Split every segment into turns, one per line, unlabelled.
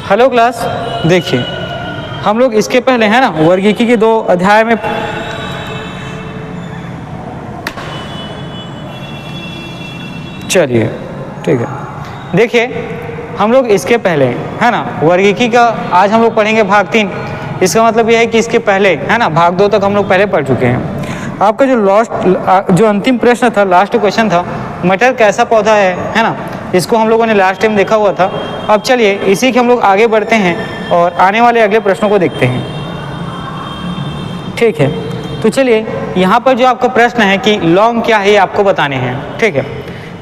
Hello class, देखिए हम लोग इसके पहले है ना वर्गीकी के 2 अध्याय में चलिए ठीक है। देखिए हम लोग इसके पहले है ना वर्गीकी का आज हम लोग पढ़ेंगे भाग 3। इसका मतलब यह है कि इसके पहले है ना भाग 2 तक हम लोग पहले पढ़ चुके हैं। आपका जो अंतिम प्रश्न था, लास्ट क्वेश्चन था, मटर कैसा पौधा है ना, इसको हम लोगों ने लास्ट टाइम देखा हुआ था। अब चलिए इसी के हम लोग आगे बढ़ते हैं और आने वाले अगले प्रश्नों को देखते हैं। ठीक है, तो चलिए यहाँ पर जो आपका प्रश्न है कि लौंग क्या है ये आपको बताने हैं। ठीक है,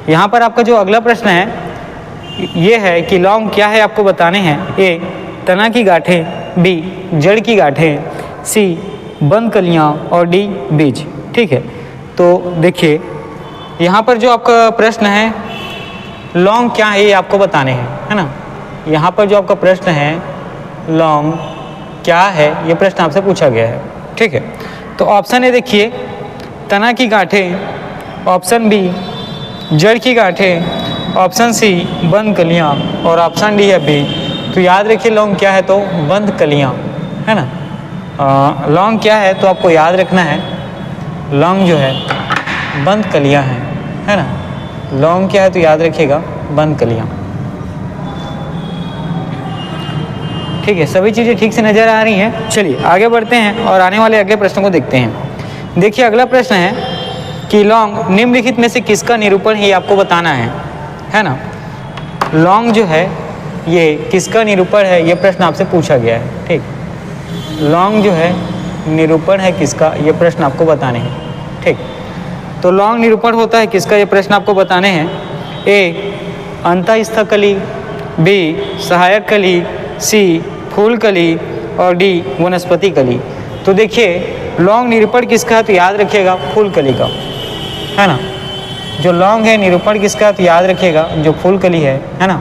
यहाँ पर आपका जो अगला प्रश्न है ये है कि लौंग क्या है आपको बताने हैं। ए तना की गांठें, बी जड़ की गांठें, सी बंद कलियाँ और डी बीज। ठीक है, तो देखिए यहाँ पर जो आपका प्रश्न है लौंग क्या है ये आपको बताने हैं, है ना। यहाँ पर जो आपका प्रश्न है लौंग क्या है ये प्रश्न आपसे पूछा गया है। ठीक है, तो ऑप्शन ए देखिए तना की गांठें, ऑप्शन बी जड़ की गांठें, ऑप्शन सी बंद कलियाँ और ऑप्शन डी है बीज। तो याद रखिए लौंग क्या है तो बंद कलियाँ, है ना। लौंग क्या है तो आपको याद रखना है लौंग जो है बंद कलियाँ हैं, है ना। लौंग क्या है तो याद रखिएगा बंद कलियाँ। ठीक है, सभी चीज़ें ठीक से नज़र आ रही हैं। चलिए आगे बढ़ते हैं और आने वाले अगले प्रश्नों को देखते हैं। देखिए अगला प्रश्न है कि लौंग निम्नलिखित में से किसका निरूपण है ये आपको बताना है ना। लौंग जो है ये किसका निरूपण है ये प्रश्न आपसे पूछा गया है। ठीक, लौंग जो है निरूपण है किसका ये प्रश्न आपको बताने हैं। ठीक, तो लौंग निरूपण होता है किसका ये प्रश्न आपको बताने हैं। ए अंतःस्थ कली, बी सहायक कली, सी फूल कली और डी वनस्पति कली। तो देखिए लौंग निरूपण किसका है तो याद रखिएगा फूल कली का, है ना। जो लौंग है निरूपण किसका है तो याद रखिएगा जो फूल कली है ना,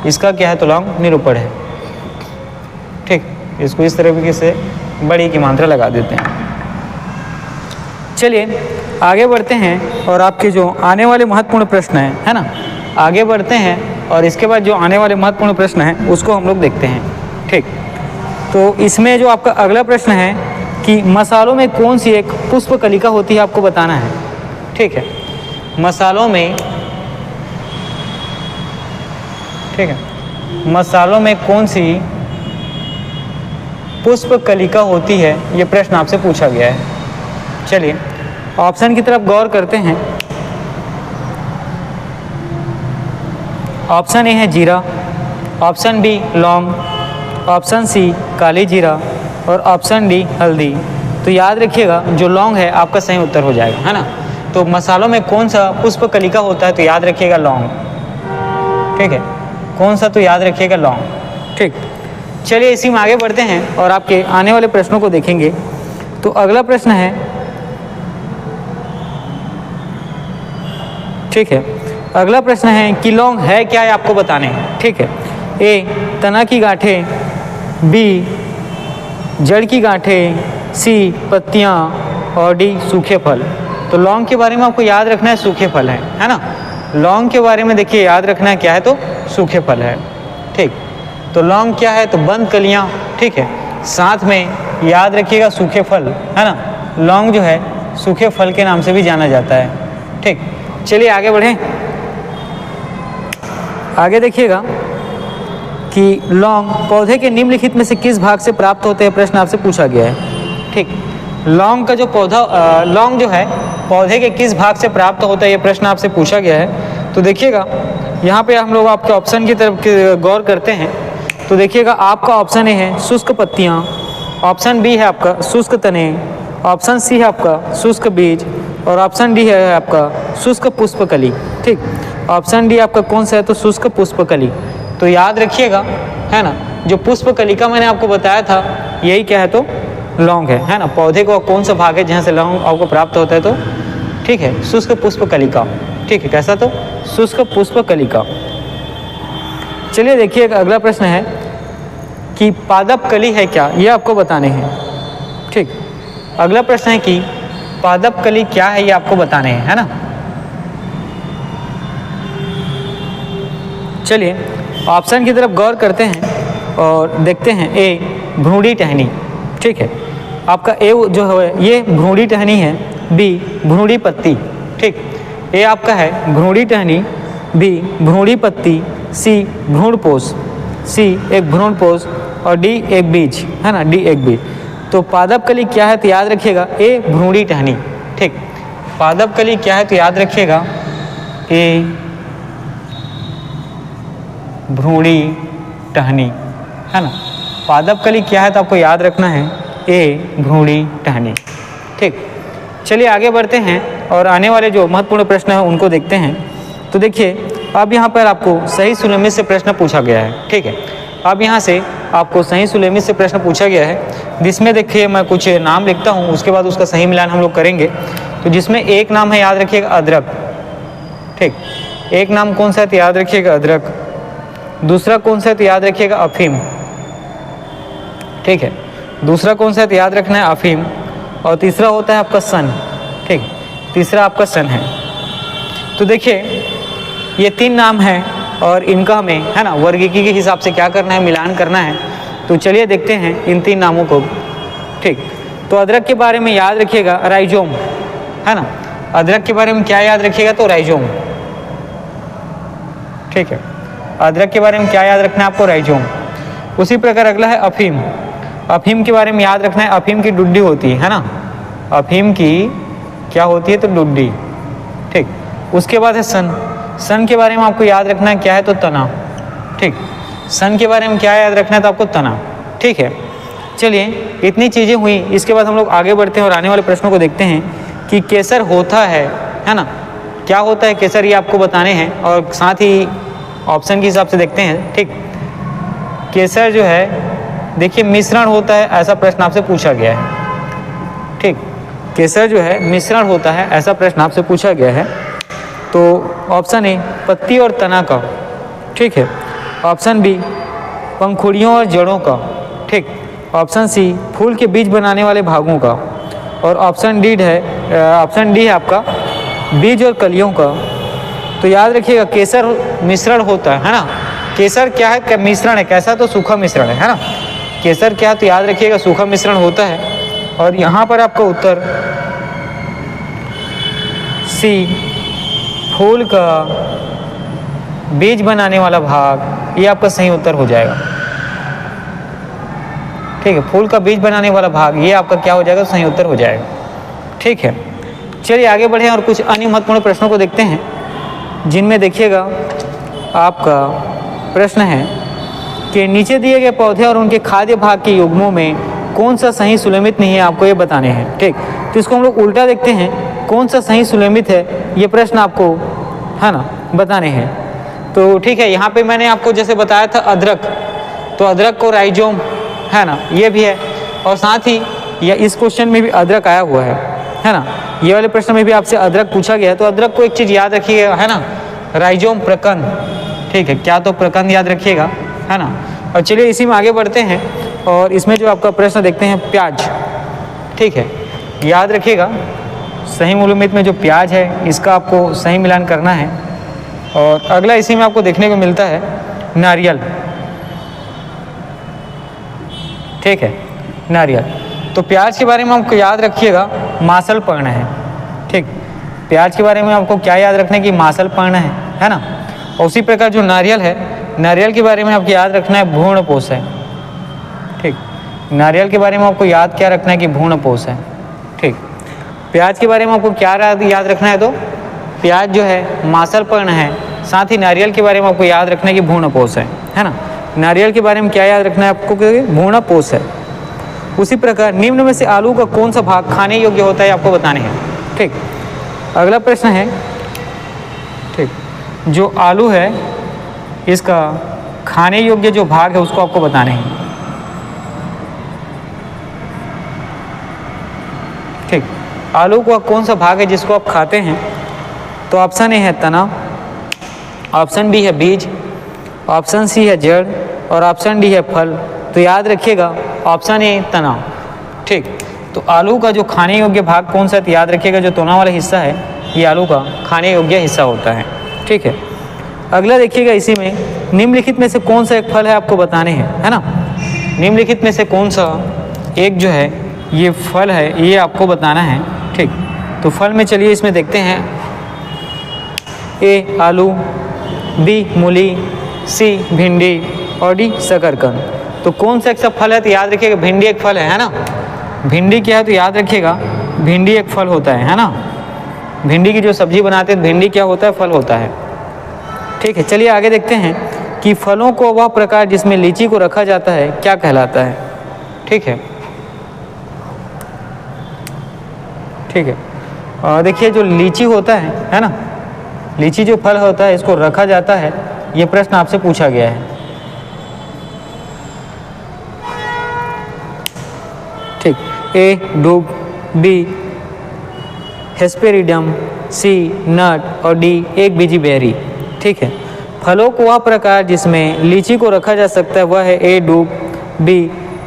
इसका क्या है तो लौंग निरूपण है। ठीक, इसको इस तरीके से बड़ी की मात्रा लगा देते हैं। चलिए आगे बढ़ते हैं और आपके जो आने वाले महत्वपूर्ण प्रश्न है ना, आगे बढ़ते हैं और इसके बाद जो आने वाले महत्वपूर्ण प्रश्न हैं उसको हम लोग देखते हैं। ठीक, तो इसमें जो आपका अगला प्रश्न है कि मसालों में कौन सी एक पुष्प कलिका होती है आपको बताना है। ठीक है, मसालों में, ठीक है, मसालों में कौन सी पुष्प कलिका होती है ये प्रश्न आपसे पूछा गया है। चलिए ऑप्शन की तरफ गौर करते हैं। ऑप्शन ए है जीरा, ऑप्शन बी लौंग, ऑप्शन सी काली जीरा और ऑप्शन डी हल्दी। तो याद रखिएगा जो लौंग है आपका सही उत्तर हो जाएगा, है ना। तो मसालों में कौन सा पुष्प कलिका होता है तो याद रखिएगा लौंग। ठीक है, कौन सा तो याद रखिएगा लौंग। ठीक, चलिए इसी में आगे बढ़ते हैं और आपके आने वाले प्रश्नों को देखेंगे। तो अगला प्रश्न है, ठीक है, अगला प्रश्न है कि लौंग है क्या है आपको बताने हैं। ठीक है, ए तना की गांठें, बी जड़ की गांठें, सी पत्तियां और डी सूखे फल। तो लौंग के बारे में आपको याद रखना है सूखे फल है ना। लौंग के बारे में देखिए याद रखना है क्या है तो सूखे फल है। ठीक, तो लौंग क्या है तो बंद कलियां। ठीक है, साथ में याद रखिएगा सूखे फल, है ना। लौंग जो है सूखे फल के नाम से भी जाना जाता है। ठीक, चलिए आगे बढ़ें। आगे देखिएगा कि लौंग पौधे के निम्नलिखित में से किस भाग से प्राप्त होते हैं प्रश्न आपसे पूछा गया है। ठीक, लौंग का जो पौधा लौंग जो है पौधे के किस भाग से प्राप्त होता है ये प्रश्न आपसे पूछा गया है। तो देखिएगा यहाँ पे हम लोग आपके ऑप्शन की तरफ गौर करते हैं। तो देखिएगा आपका ऑप्शन ए है शुष्क पत्तियाँ, ऑप्शन बी है आपका शुष्क तने, ऑप्शन सी है आपका शुष्क बीज और ऑप्शन डी है आपका शुष्क पुष्पकली। ठीक, ऑप्शन डी आपका कौन सा है तो शुष्क पुष्पकली। तो याद रखिएगा, है ना, जो पुष्पकलिका मैंने आपको बताया था यही क्या है तो लौंग है ना। पौधे का कौन सा भाग है जहाँ से लौंग आपको प्राप्त होता है तो ठीक है शुष्क पुष्पकलिका। ठीक है, कैसा तो शुष्क पुष्पकलिका। चलिए देखिए अगला प्रश्न है कि पादप कली है क्या ये आपको बताने हैं। ठीक, अगला प्रश्न है कि पादप कली क्या है ये आपको बताने हैं, है ना। चलिए ऑप्शन की तरफ गौर करते हैं। और देखते हैं ए भ्रूणी टहनी, ठीक है। आपका ए जो है ये भ्रूणी टहनी है, बी भ्रूणी पत्ती, ठीक। ए आपका है भ्रूणी टहनी, बी भ्रूणी पत्ती, सी भ्रूणपोष, सी एक भ्रूणपोष और डी एक बीज, है ना, डी एक बीज। तो पादप कली क्या है तो याद रखिएगा ए भ्रूणी टहनी, ठीक। पादप कली क्या है तो याद रखिएगा ए भ्रूणी टहनी, है ना। पादप कली क्या है तो आपको याद रखना है ए भ्रूणी टहनी, ठीक। चलिए आगे बढ़ते हैं और आने वाले जो महत्वपूर्ण प्रश्न हैं उनको देखते हैं। तो देखिए अब यहाँ पर आपको सही सुलेमित से प्रश्न पूछा गया है, ठीक है। अब यहाँ से आपको सही सुलेमित से प्रश्न पूछा गया है, जिसमें देखिए मैं कुछ नाम लिखता हूँ, उसके बाद उसका सही मिलान हम लोग करेंगे। तो जिसमें एक नाम है याद रखिएगा अदरक, ठीक। एक नाम कौन सा है तो याद रखिएगा अदरक। दूसरा कौन सा है तो याद रखिएगा अफीम, ठीक है। दूसरा कौन सा है तो याद रखना है अफीम। और तीसरा होता है आपका सन, ठीक। तीसरा आपका सन है। तो देखिए ये 3 नाम हैं और इनका हमें, है ना, वर्गीकी के हिसाब से क्या करना है, मिलान करना है। तो चलिए देखते हैं इन 3 नामों को, ठीक। तो अदरक के बारे में याद रखिएगा राइजोम, है ना। अदरक के बारे में क्या याद रखिएगा तो राइजोम, ठीक है। अदरक के बारे में क्या याद रखना है आपको, राइजोम। उसी प्रकार अगला है अफीम। अफीम के बारे में याद रखना है अफीम की डुड्डी होती है ना। अफीम की क्या होती है तो डुड्डी, ठीक। उसके बाद है सन। सन के बारे में आपको याद रखना है क्या है तो तना, ठीक। सन के बारे में क्या याद रखना है तो आपको तना, ठीक है। चलिए इतनी चीज़ें हुई, इसके बाद हम लोग आगे बढ़ते हैं और आने वाले प्रश्नों को देखते हैं कि केसर होता है ना, क्या होता है केसर, ये आपको बताने हैं और साथ ही ऑप्शन के हिसाब से देखते हैं, ठीक। केसर जो है देखिए मिश्रण होता है, ऐसा प्रश्न आपसे पूछा गया है, ठीक। केसर जो है मिश्रण होता है, ऐसा प्रश्न आपसे पूछा गया है। तो ऑप्शन ए पत्ती और तना का, ठीक है। ऑप्शन बी पंखुड़ियों और जड़ों का, ठीक। ऑप्शन सी फूल के बीज बनाने वाले भागों का और ऑप्शन डी है आपका बीज और कलियों का। तो याद रखिएगा केसर मिश्रण होता है ना। केसर क्या है, मिश्रण है, कैसा तो सूखा मिश्रण है ना। केसर क्या है तो याद रखिएगा सूखा मिश्रण होता है। और यहाँ पर आपका उत्तर सी फूल का बीज बनाने वाला भाग, ये आपका सही उत्तर हो जाएगा, ठीक है। फूल का बीज बनाने वाला भाग ये आपका क्या हो जाएगा, सही उत्तर हो जाएगा, ठीक है। चलिए आगे बढ़ें और कुछ अन्य महत्वपूर्ण प्रश्नों को देखते हैं, जिनमें देखिएगा आपका प्रश्न है कि नीचे दिए गए पौधे और उनके खाद्य भाग के युग्मों में कौन सा सही सुलेमित नहीं है, आपको ये बताने हैं, ठीक। तो इसको हम लोग उल्टा देखते हैं, कौन सा सही सुलेमित है, ये प्रश्न आपको, है ना, बताने हैं। तो ठीक है, यहाँ पे मैंने आपको जैसे बताया था अदरक, तो अदरक को राइजोम, है ना, ये भी है। और साथ ही या इस क्वेश्चन में भी अदरक आया हुआ है ना। ये वाले प्रश्न में भी आपसे अदरक पूछा गया है। तो अदरक को एक चीज़ याद रखिएगा, है ना, राइजोम प्रकंद, ठीक है। क्या तो प्रकंद याद रखिएगा, है ना। और चलिए इसी में आगे बढ़ते हैं और इसमें जो आपका प्रश्न देखते हैं प्याज, ठीक है। याद रखिएगा सही मूलमित में जो प्याज है इसका आपको सही मिलान करना है। और अगला इसी में आपको देखने को मिलता है नारियल, ठीक है, नारियल। तो प्याज के बारे में आपको याद रखिएगा मासल पर्ण है, ठीक। प्याज के बारे में आपको क्या याद रखना है कि मासल पर्ण है ना। और उसी प्रकार जो नारियल है, नारियल के बारे में आपको याद रखना है भ्रूणपोष है, ठीक। नारियल के बारे में आपको याद क्या रखना है कि भ्रूणपोष है, ठीक। प्याज के बारे में आपको क्या याद रखना है तो प्याज जो है मासल पर्ण है। साथ ही नारियल के बारे में आपको याद रखना है कि भ्रूणपोष है ना। नारियल के बारे में क्या याद रखना है आपको कि भ्रूणपोष है। उसी प्रकार निम्न में से आलू का कौन सा भाग खाने योग्य होता है आपको बताने हैं, ठीक। अगला प्रश्न है, ठीक, जो आलू है इसका खाने योग्य जो भाग है उसको आपको बताने हैं, ठीक। आलू का कौन सा भाग है जिसको आप खाते हैं। तो ऑप्शन ए है तना, ऑप्शन बी है बीज, ऑप्शन सी है जड़ और ऑप्शन डी है फल। तो याद रखिएगा ऑप्शन ए तना, ठीक। तो आलू का जो खाने योग्य भाग कौन सा है तो याद रखिएगा जो तना वाला हिस्सा है ये आलू का खाने योग्य हिस्सा होता है, ठीक है। अगला देखिएगा, इसी में निम्नलिखित में से कौन सा एक फल है आपको बताने हैं, है ना। निम्नलिखित में से कौन सा एक जो है ये फल है ये आपको बताना है, ठीक। तो फल में चलिए इसमें देखते हैं, ए आलू, बी मूली, सी भिंडी और डी शकरकंद। तो कौन सा एक सा फल है, तो याद रखिएगा भिंडी एक फल है ना। भिंडी क्या है, तो याद रखिएगा भिंडी एक फल होता है ना। भिंडी की जो सब्जी बनाते हैं भिंडी क्या होता है, फल होता है, ठीक है। चलिए आगे देखते हैं कि फलों को वह प्रकार जिसमें लीची को रखा जाता है क्या कहलाता है, ठीक है, ठीक है। और देखिए जो लीची होता है ना, लीची जो फल होता है इसको रखा जाता है, ये प्रश्न आपसे पूछा गया है, ठीक। ए डूब, बी हेस्पेरिडम, सी नट और डी एक बीजी बेरी, ठीक है। फलों को वह प्रकार जिसमें लीची को रखा जा सकता है वह है ए डूब, बी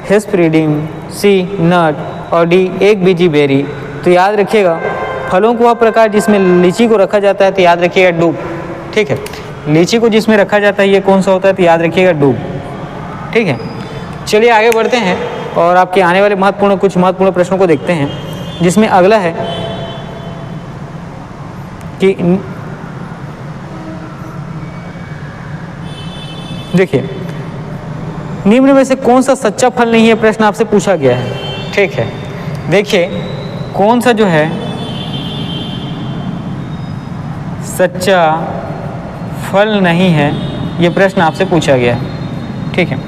हेस्पेरिडम, सी नट और डी एक बीजी बेरी। तो याद रखिएगा फलों को वह प्रकार जिसमें लीची को रखा जाता है, तो याद रखिएगा डूब, ठीक है। लीची को जिसमें रखा जाता है ये कौन सा होता है, तो याद रखिएगा डूब, ठीक है। चलिए आगे बढ़ते हैं और आपके आने वाले कुछ महत्वपूर्ण प्रश्नों को देखते हैं, जिसमें अगला है कि देखिए निम्न में से कौन सा सच्चा फल नहीं है, प्रश्न आपसे पूछा गया है, ठीक है। देखिए कौन सा जो है सच्चा फल नहीं है, ये प्रश्न आपसे पूछा गया है, ठीक है।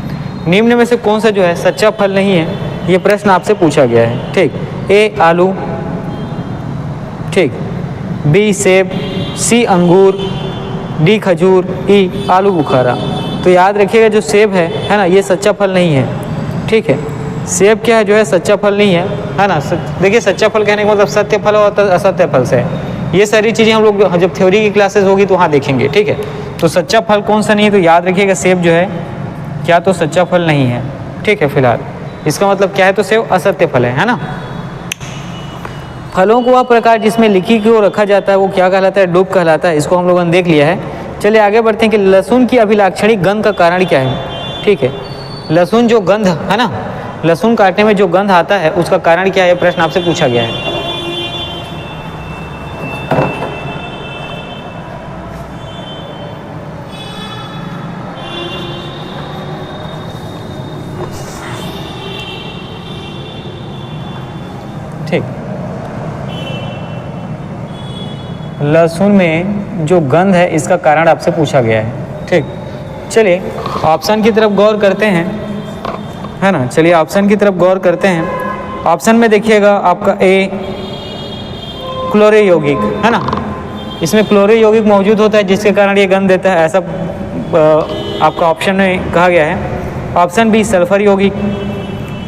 निम्न में से कौन सा जो है सच्चा फल नहीं है, ये प्रश्न आपसे पूछा गया है, ठीक। ए आलू, ठीक, बी सेब, सी अंगूर, डी खजूर, ई आलू बुखारा। तो याद रखिएगा जो सेब है ना, ये सच्चा फल नहीं है, ठीक है। सेब क्या है, जो है सच्चा फल नहीं है ना। देखिए सच्चा फल कहने का मतलब सत्य फल और असत्य फल से है। ये सारी चीज़ें हम लोग जब थ्योरी की क्लासेस होगी तो वहाँ देखेंगे, ठीक है। तो सच्चा फल कौन सा नहीं है, तो याद रखिएगा सेब जो है क्या तो सच्चा फल नहीं है, ठीक है। फिलहाल इसका मतलब क्या है, तो सेब असत्य फल है ना। फलों को वह प्रकार जिसमें लीची को रखा जाता है वो क्या कहलाता है, डूब कहलाता है। इसको हम लोगों ने देख लिया है। चलिए आगे बढ़ते हैं कि लहसुन की अभिलाक्षणिक गंध का कारण क्या है, ठीक है। लहसुन जो गंध है ना, लहसुन काटने में जो गंध आता है उसका कारण क्या है, प्रश्न आपसे पूछा गया है। ठीक, लहसुन में जो गंध है इसका कारण आपसे पूछा गया है, ठीक। चलिए ऑप्शन की तरफ गौर करते हैं, है ना। चलिए ऑप्शन की तरफ गौर करते हैं। ऑप्शन में देखिएगा आपका ए क्लोरे यौगिक है ना, इसमें क्लोरे यौगिक मौजूद होता है जिसके कारण ये गंध देता है, ऐसा आपका ऑप्शन में कहा गया है। ऑप्शन बी सल्फर यौगिक,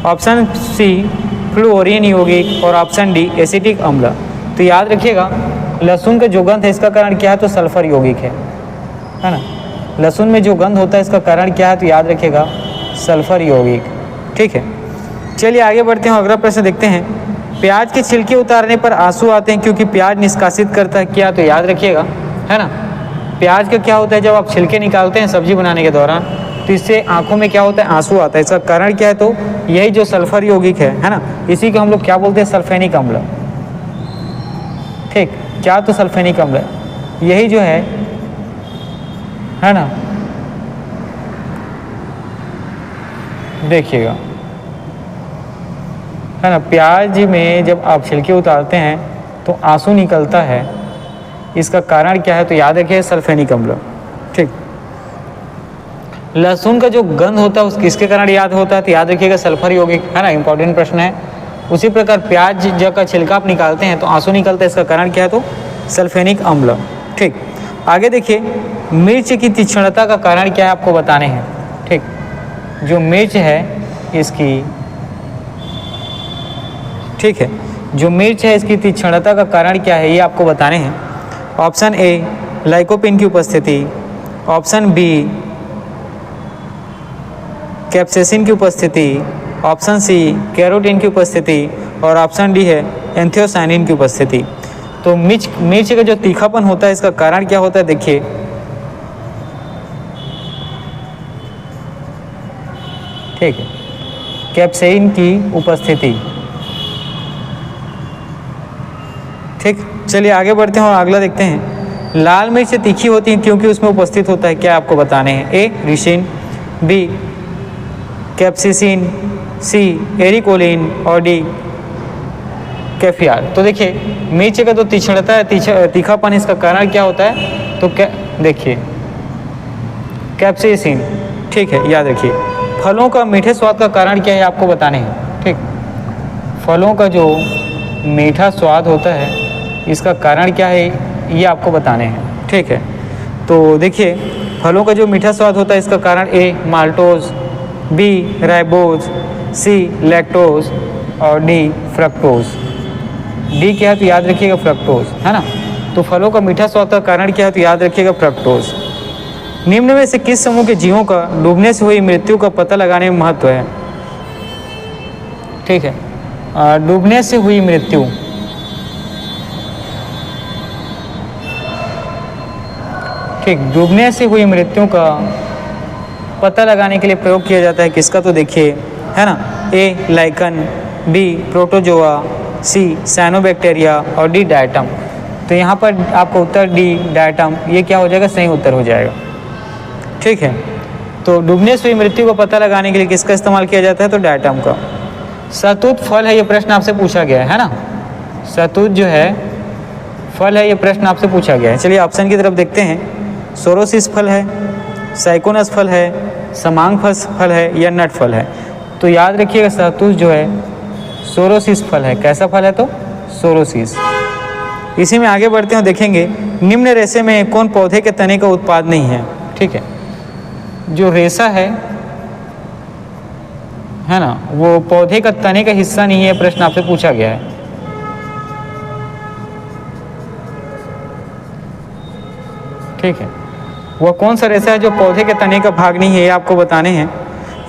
ऑप्शन सी फ्लोरीन यौगिक और ऑप्शन डी एसिटिक अम्ल। तो याद रखिएगा लहसुन का जो गंध है इसका कारण क्या है, तो सल्फर यौगिक है ना। लहसुन में जो गंध होता है इसका कारण क्या है, तो याद रखिएगा सल्फर यौगिक, ठीक है। चलिए आगे बढ़ते हैं, अगला प्रश्न देखते हैं। प्याज के छिलके उतारने पर आंसू आते हैं क्योंकि प्याज निष्कासित करता है क्या, तो याद रखिएगा, है ना। प्याज का क्या होता है, जब आप छिलके निकालते हैं सब्जी बनाने के दौरान तो इससे आंखों में क्या होता है, आंसू आता है। इसका कारण क्या है, तो यही जो सल्फर यौगिक है ना, इसी को हम लोग क्या बोलते हैं, सल्फेनिक अम्ल, ठीक। क्या तो सल्फेनिक अम्ल यही जो है ना। देखिएगा है ना, प्याज में जब आप छिलके उतारते हैं तो आंसू निकलता है, इसका कारण क्या है, तो याद रखिए सल्फेनिक अम्ल, ठीक। लहसुन का जो गंध होता है उस किसके कारण याद होता है, तो याद रखिएगा सल्फर यौगिक, है ना। इंपॉर्टेंट प्रश्न है। उसी प्रकार प्याज जब का छिलका आप निकालते हैं तो आंसू निकलता है, इसका कारण क्या है, तो सल्फेनिक अम्ल, ठीक। आगे देखिए मिर्च की तीक्ष्णता का कारण क्या है, आपको बताने हैं, ठीक। जो मिर्च है इसकी, ठीक है, जो मिर्च है इसकी तीक्ष्णता का कारण क्या है ये आपको बताने हैं। ऑप्शन ए लाइकोपिन की उपस्थिति, ऑप्शन बी कैप्सेसिन की उपस्थिति, ऑप्शन सी कैरोटीन की उपस्थिति और ऑप्शन डी है एंथियोसाइनिन की उपस्थिति। तो मिर्च का जो तीखापन होता है इसका कारण क्या होता है, देखिए ठीक है, कैप्सेइन की उपस्थिति। ठीक, चलिए आगे बढ़ते हैं और अगला देखते हैं। लाल मिर्च तीखी होती है क्योंकि उसमें उपस्थित होता है, क्या आपको बताने हैं? ए रिसिन, बी कैप्सिसिन, सी एरिकोलिन और डी कैफियार। तो देखिए मिर्च का तो तीक्ष्णता है, तीखापन, इसका कारण क्या होता है? तो क्या देखिए कैप्सिसिन। ठीक है, याद रखिए। फलों का मीठे स्वाद का कारण क्या है आपको बताने हैं। ठीक, फलों का जो मीठा स्वाद होता है इसका कारण क्या है ये आपको बताने हैं। ठीक है, तो देखिए फलों का जो मीठा स्वाद होता है इसका कारण ए माल्टोज, बी राइबोज, सी लैक्टोज और डी फ्रक्टोज। डी क्या है तो याद रखिएगा फ्रक्टोज, है ना। तो फलों का मीठा स्वाद का कारण क्या है तो याद रखिएगा फ्रक्टोज। निम्न में से किस समूह के जीवों का डूबने से हुई मृत्यु का पता लगाने में महत्व है? ठीक है, डूबने से हुई मृत्यु। ठीक, डूबने से हुई मृत्यु का पता लगाने के लिए प्रयोग किया जाता है किसका? तो देखिए, है ना, ए लाइकन, बी प्रोटोजोआ, सी साइनोबैक्टीरिया और डी डायटम। तो यहाँ पर आपको उत्तर डी डायटम, ये क्या हो जाएगा? सही उत्तर हो जाएगा। ठीक है, तो डूबने से हुई मृत्यु का पता लगाने के लिए किसका इस्तेमाल किया जाता है? तो डायटम का। शहतूत फल है, ये प्रश्न आपसे पूछा गया है ना। शहतूत जो है फल है, ये प्रश्न आपसे पूछा गया है। चलिए ऑप्शन की तरफ देखते हैं। सोरोसिस फल है, साइकोनस फल है, समांग फल है या नट फल है? तो याद रखिएगा शहतूत जो है सोरोसिस फल है। कैसा फल है? तो सोरोसिस। इसी में आगे बढ़ते हैं, देखेंगे निम्न रेशे में कौन पौधे के तने का उत्पाद नहीं है? ठीक है, जो रेशा है ना, वो पौधे का तने का हिस्सा नहीं है, प्रश्न आपसे पूछा गया है। ठीक है, वह कौन सा रेशा है जो पौधे के तने का भाग नहीं है, ये आपको बताने हैं।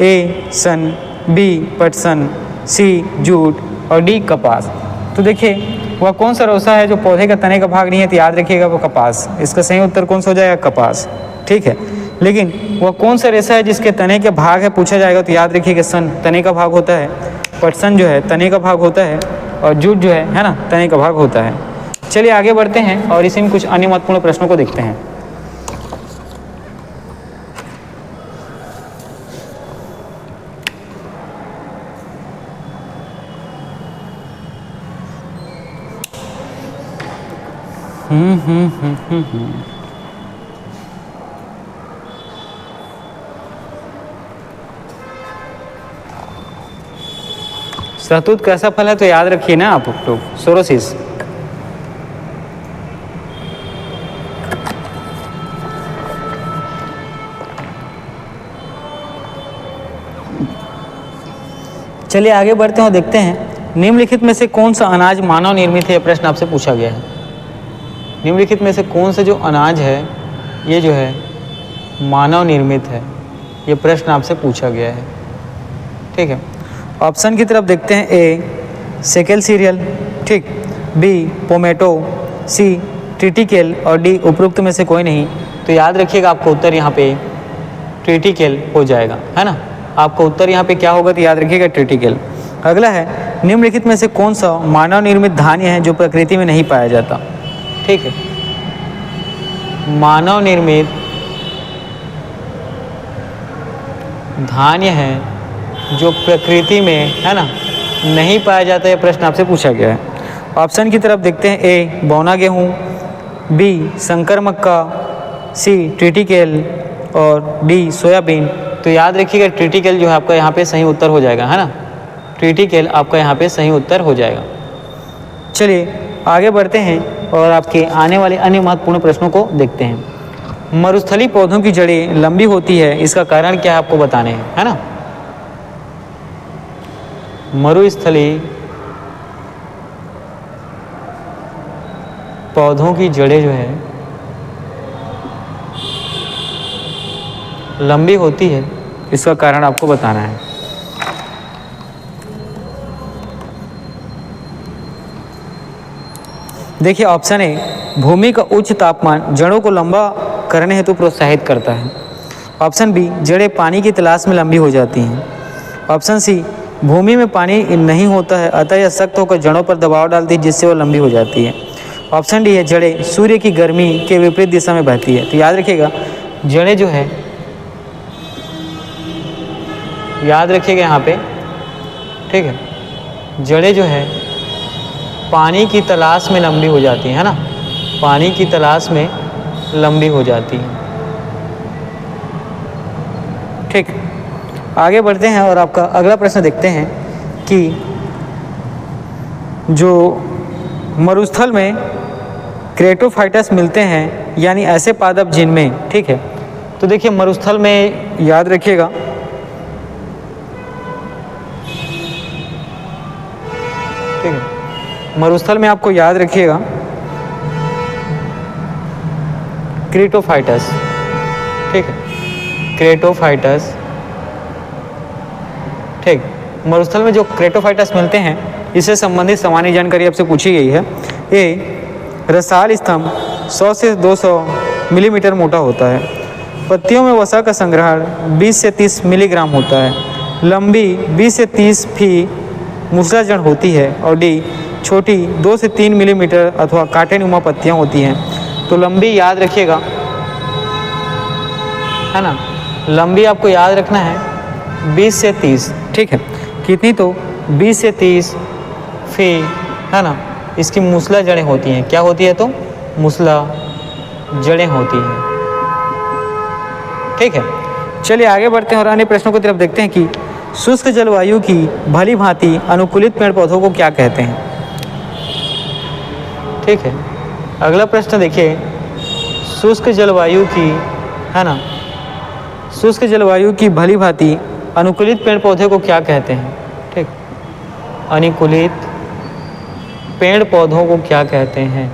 ए सन, बी पटसन, सी जूट और डी कपास। तो देखिए वह कौन सा रेशा है जो पौधे का तने का भाग नहीं है? तो याद रखिएगा वो कपास। इसका सही उत्तर कौन सा हो जाएगा? कपास। ठीक है, लेकिन वह कौन सा रेशा है जिसके तने के भाग है पूछा जाएगा तो याद रखिएगा सन तने का भाग होता है, पटसन जो है तने का भाग होता है और जूट जो है ना, तने का भाग होता है। चलिए आगे बढ़ते हैं और इसी में कुछ अन्य महत्वपूर्ण प्रश्नों को देखते हैं। शहतूत कैसा फल है? तो याद रखिए ना आप लोग, सोरोसिस। चलिए आगे बढ़ते हैं और देखते हैं निम्नलिखित में से कौन सा अनाज मानव निर्मित है? यह प्रश्न आपसे पूछा गया है। निम्नलिखित में से कौन सा जो अनाज है ये जो है मानव निर्मित है, ये प्रश्न आपसे पूछा गया है। ठीक है, ऑप्शन की तरफ देखते हैं। ए सेकेल सीरियल, ठीक, बी पोमेटो, सी ट्रिटिकेल और डी उपरोक्त में से कोई नहीं। तो याद रखिएगा आपको उत्तर यहाँ पे ट्रिटिकेल हो जाएगा, है ना। आपको उत्तर यहाँ पे क्या होगा तो याद रखिएगा ट्रिटिकेल। अगला है निम्नलिखित में से कौन सा मानव निर्मित धान्य है जो प्रकृति में नहीं पाया जाता? ठीक है, मानव निर्मित धान्य है जो प्रकृति में, है ना, नहीं पाया जाता, यह प्रश्न आपसे पूछा गया है। ऑप्शन की तरफ देखते हैं। ए बौना गेहूँ, बी संकर मक्का, सी ट्रिटिकेल और डी सोयाबीन। तो याद रखिएगा ट्रिटिकेल जो है आपका यहाँ पे सही उत्तर हो जाएगा, है ना। ट्रिटिकेल आपका यहाँ पे सही उत्तर हो जाएगा। चलिए आगे बढ़ते हैं और आपके आने वाले अन्य महत्वपूर्ण प्रश्नों को देखते हैं। मरुस्थलीय पौधों की जड़ें लंबी होती है, इसका कारण क्या है आपको बताने हैं, है ना। मरुस्थलीय पौधों की जड़ें जो है लंबी होती है, इसका कारण आपको बताना है। देखिए ऑप्शन ए भूमि का उच्च तापमान जड़ों को लंबा करने हेतु प्रोत्साहित करता है। ऑप्शन बी जड़ें पानी की तलाश में लंबी हो जाती हैं। ऑप्शन सी, भूमि में पानी नहीं होता है अतः यह सख्त होकर जड़ों पर दबाव डालती है जिससे वह लंबी हो जाती है। ऑप्शन डी है, जड़ें सूर्य की गर्मी के विपरीत दिशा में बहती है। तो याद रखिएगा, जड़ें जो है, याद रखिएगा यहाँ पे, ठीक है, जड़ें जो है पानी की तलाश में लंबी हो जाती है ना, पानी की तलाश में लंबी हो जाती है। ठीक, आगे बढ़ते हैं और आपका अगला प्रश्न देखते हैं कि जो मरुस्थल में क्रेटोफाइटस मिलते हैं, यानी ऐसे पादप जिनमें, ठीक है, तो देखिए मरुस्थल में याद रखिएगा, ठीक है, मरुस्थल में आपको याद रखिएगा क्रेटोफाइटस, ठीक है, क्रेटोफाइटस, ठीक, मरुस्थल में जो क्रेटोफाइटस मिलते हैं इससे संबंधित सामान्य जानकारी आपसे पूछी गई है। ए, रसाल स्तंभ 100 से 200 मिलीमीटर मोटा होता है। पत्तियों में वसा का संग्रहण 20 से 30 मिलीग्राम होता है। लंबी 20 से 30 फी मूसलाजड़ होती है। और डी, छोटी 2 से 3 मिलीमीटर अथवा कांटेनुमा पत्तियां होती हैं। तो लंबी याद रखिएगा, है ना, लंबी आपको याद रखना है 20 से 30, ठीक है, कितनी, तो 20 से 30 फी, है ना, इसकी मूसला जड़ें होती हैं। क्या होती है, तो मूसला जड़ें होती हैं। ठीक है, चलिए आगे बढ़ते हैं और अन्य प्रश्नों की तरफ देखते हैं कि शुष्क जलवायु की भली भांति अनुकूलित पेड़ पौधों को क्या कहते हैं। ठीक है, अगला प्रश्न देखिए, शुष्क जलवायु की, है ना, शुष्क जलवायु की भली भांति अनुकूलित पेड़ पौधे को क्या कहते हैं। ठीक, अनुकूलित पेड़ पौधों को क्या कहते हैं।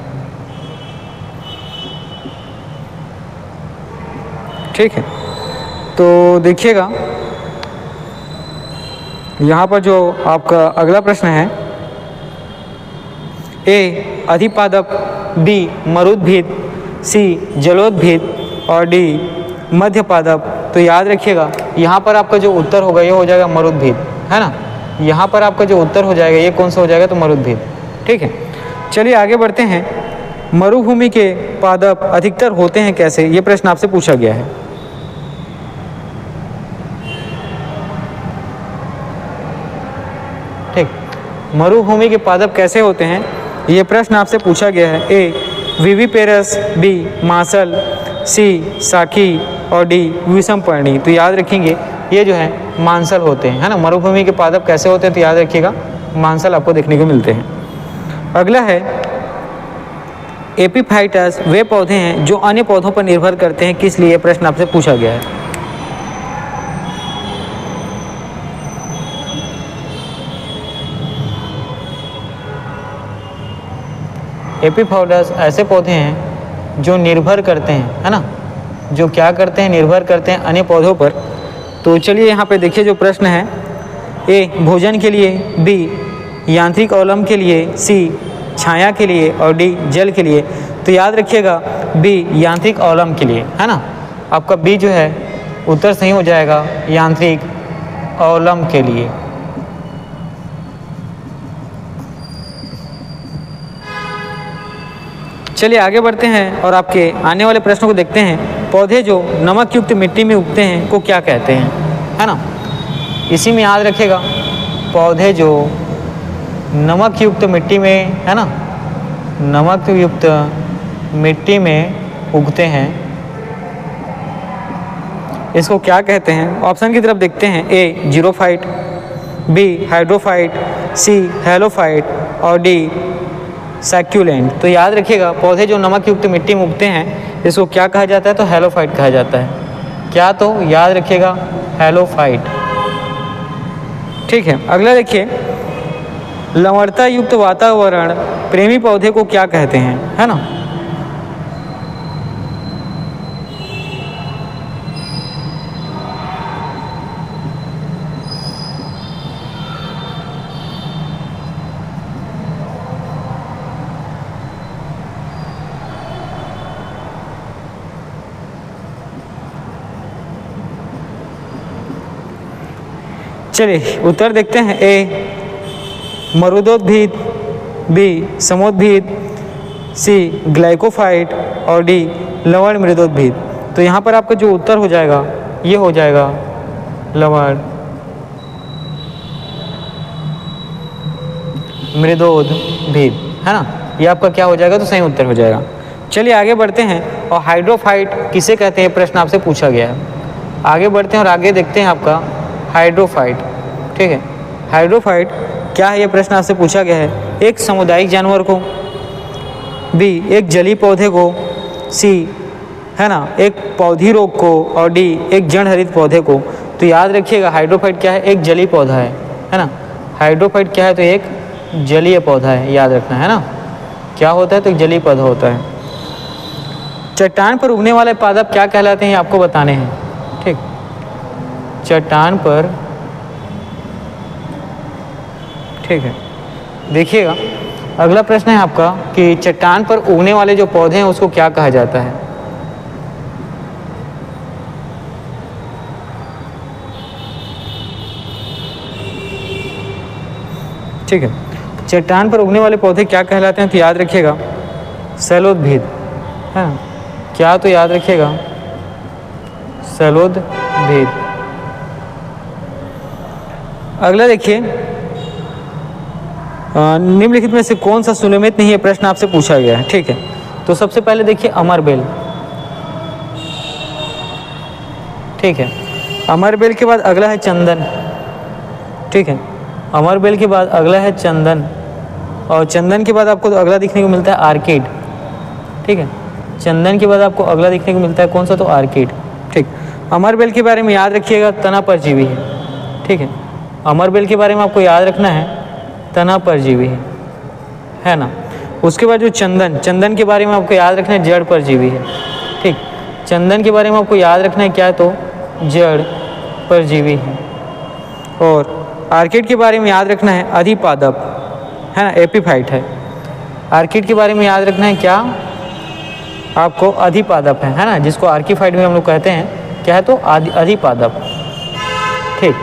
ठीक है, तो देखिएगा यहाँ पर जो आपका अगला प्रश्न है, ए, अधिपादप, बी, मरुद्भिद, सी, जलोद्भिद और डी, मध्यपादप। तो याद रखिएगा यहाँ पर आपका जो उत्तर होगा ये हो जाएगा मरुद्भिद, है ना, यहाँ पर आपका जो उत्तर हो जाएगा ये कौन सा हो जाएगा, तो मरुद्भिद। ठीक है, चलिए आगे बढ़ते हैं। मरुभूमि के पादप अधिकतर होते हैं कैसे, ये प्रश्न आपसे पूछा गया है। ठीक, मरुभूमि के पादप कैसे होते हैं, ये प्रश्न आपसे पूछा गया है। ए, विविपेरस, बी, मासल, सी, साखी और डी, विषमपर्णी। तो याद रखेंगे ये जो है मांसल होते हैं, है ना, मरुभूमि के पादप कैसे होते हैं, तो याद रखिएगा मांसल आपको देखने को मिलते हैं। अगला है, एपीफाइटस वे पौधे हैं जो अन्य पौधों पर निर्भर करते हैं, किस लिए, प्रश्न आपसे पूछा गया है। एपीफाइटस ऐसे पौधे हैं जो निर्भर करते हैं, है ना, जो क्या करते हैं, निर्भर करते हैं अन्य पौधों पर। तो चलिए यहाँ पे देखिए जो प्रश्न है, ए, भोजन के लिए, बी, यांत्रिक अवलंब के लिए, सी, छाया के लिए और डी, जल के लिए। तो याद रखिएगा बी, यांत्रिक अवलंब के लिए, है ना, आपका बी जो है उत्तर सही हो जाएगा, यांत्रिक अवलंब के लिए। चलिए आगे बढ़ते हैं और आपके आने वाले प्रश्नों को देखते हैं। पौधे जो नमक युक्त मिट्टी में उगते हैं को क्या कहते हैं, है ना, इसी में याद रखिएगा, पौधे जो नमक युक्त मिट्टी में, है ना, नमक युक्त मिट्टी में उगते हैं, इसको क्या कहते हैं। ऑप्शन की तरफ देखते हैं। ए, जीरोफाइट, बी, हाइड्रोफाइट, सी, हेलोफाइट और डी, सैक्यूलेंट। तो याद रखिएगा पौधे जो नमक युक्त मिट्टी में उगते हैं इसको क्या कहा जाता है, तो हेलोफाइट कहा जाता है। क्या, तो याद रखिएगा हेलोफाइट। ठीक है, अगला देखिए, लवणता युक्त वातावरण प्रेमी पौधे को क्या कहते हैं, है ना। चलिए उत्तर देखते हैं। ए मरुदोद्भिद, बी समोद्भिद, सी ग्लाइकोफाइट और डी लवण मृदोद्भिद। तो यहाँ पर आपका जो उत्तर हो जाएगा ये हो जाएगा लवण मृदोद्भिद, है ना। ये आपका क्या हो जाएगा, तो सही उत्तर हो जाएगा। चलिए आगे बढ़ते हैं। और हाइड्रोफाइट किसे कहते हैं, प्रश्न आपसे पूछा गया है। आगे बढ़ते हैं और आगे देखते हैं आपका हाइड्रोफाइट। ठीक है, हाइड्रोफाइट क्या है, ये प्रश्न आपसे पूछा गया है। एक सामुदायिक जानवर को, बी एक जलीय पौधे को, सी है ना एक पौधी रोग को, और डी एक जड़ हरित पौधे को। तो याद रखिएगा हाइड्रोफाइट क्या है, एक जलीय पौधा है ना। हाइड्रोफाइट क्या है, तो एक जलीय पौधा है, याद रखना है ना। क्या होता है, तो एक जलीय पौधा होता है। चट्टान पर उगने वाले पादप क्या कहलाते हैं, आपको बताने हैं। ठीक, चट्टान पर, ठीक है, देखिएगा अगला प्रश्न है आपका कि चट्टान पर उगने वाले जो पौधे हैं उसको क्या कहा जाता है। ठीक है, चट्टान पर उगने वाले पौधे क्या कहलाते हैं, तो याद रखिएगा शैलोदभिद, है ना। क्या, तो याद रखिएगा शैलोदभिद। अगला देखिए, निम्नलिखित में से कौन सा सुनियमित नहीं है, प्रश्न आपसे पूछा गया है। ठीक है, तो सबसे पहले देखिए अमरबेल। ठीक है, अमरबेल के बाद अगला है चंदन। ठीक है, अमरबेल के बाद अगला है चंदन, और चंदन के बाद आपको अगला दिखने को मिलता है आर्किड। ठीक है, चंदन के बाद आपको अगला दिखने को मिलता है कौन सा, तो आर्किड। ठीक, अमरबेल के बारे में याद रखिएगा तना परजीवी है। ठीक है, अमरबेल के बारे में आपको याद रखना है तना परजीवी है ना। उसके बाद जो चंदन, चंदन के बारे में आपको याद रखना है जड़ परजीवी है। ठीक, चंदन के बारे में आपको याद रखना है क्या है, तो जड़ परजीवी है। और आर्किड के बारे में याद रखना है अधिपादप, है ना, एपीफाइट है। आर्किड के बारे में याद रखना है क्या, आपको अधिपादप है ना, जिसको आर्कीफाइट में हम लोग कहते हैं क्या है, तो अधिपादप। ठीक,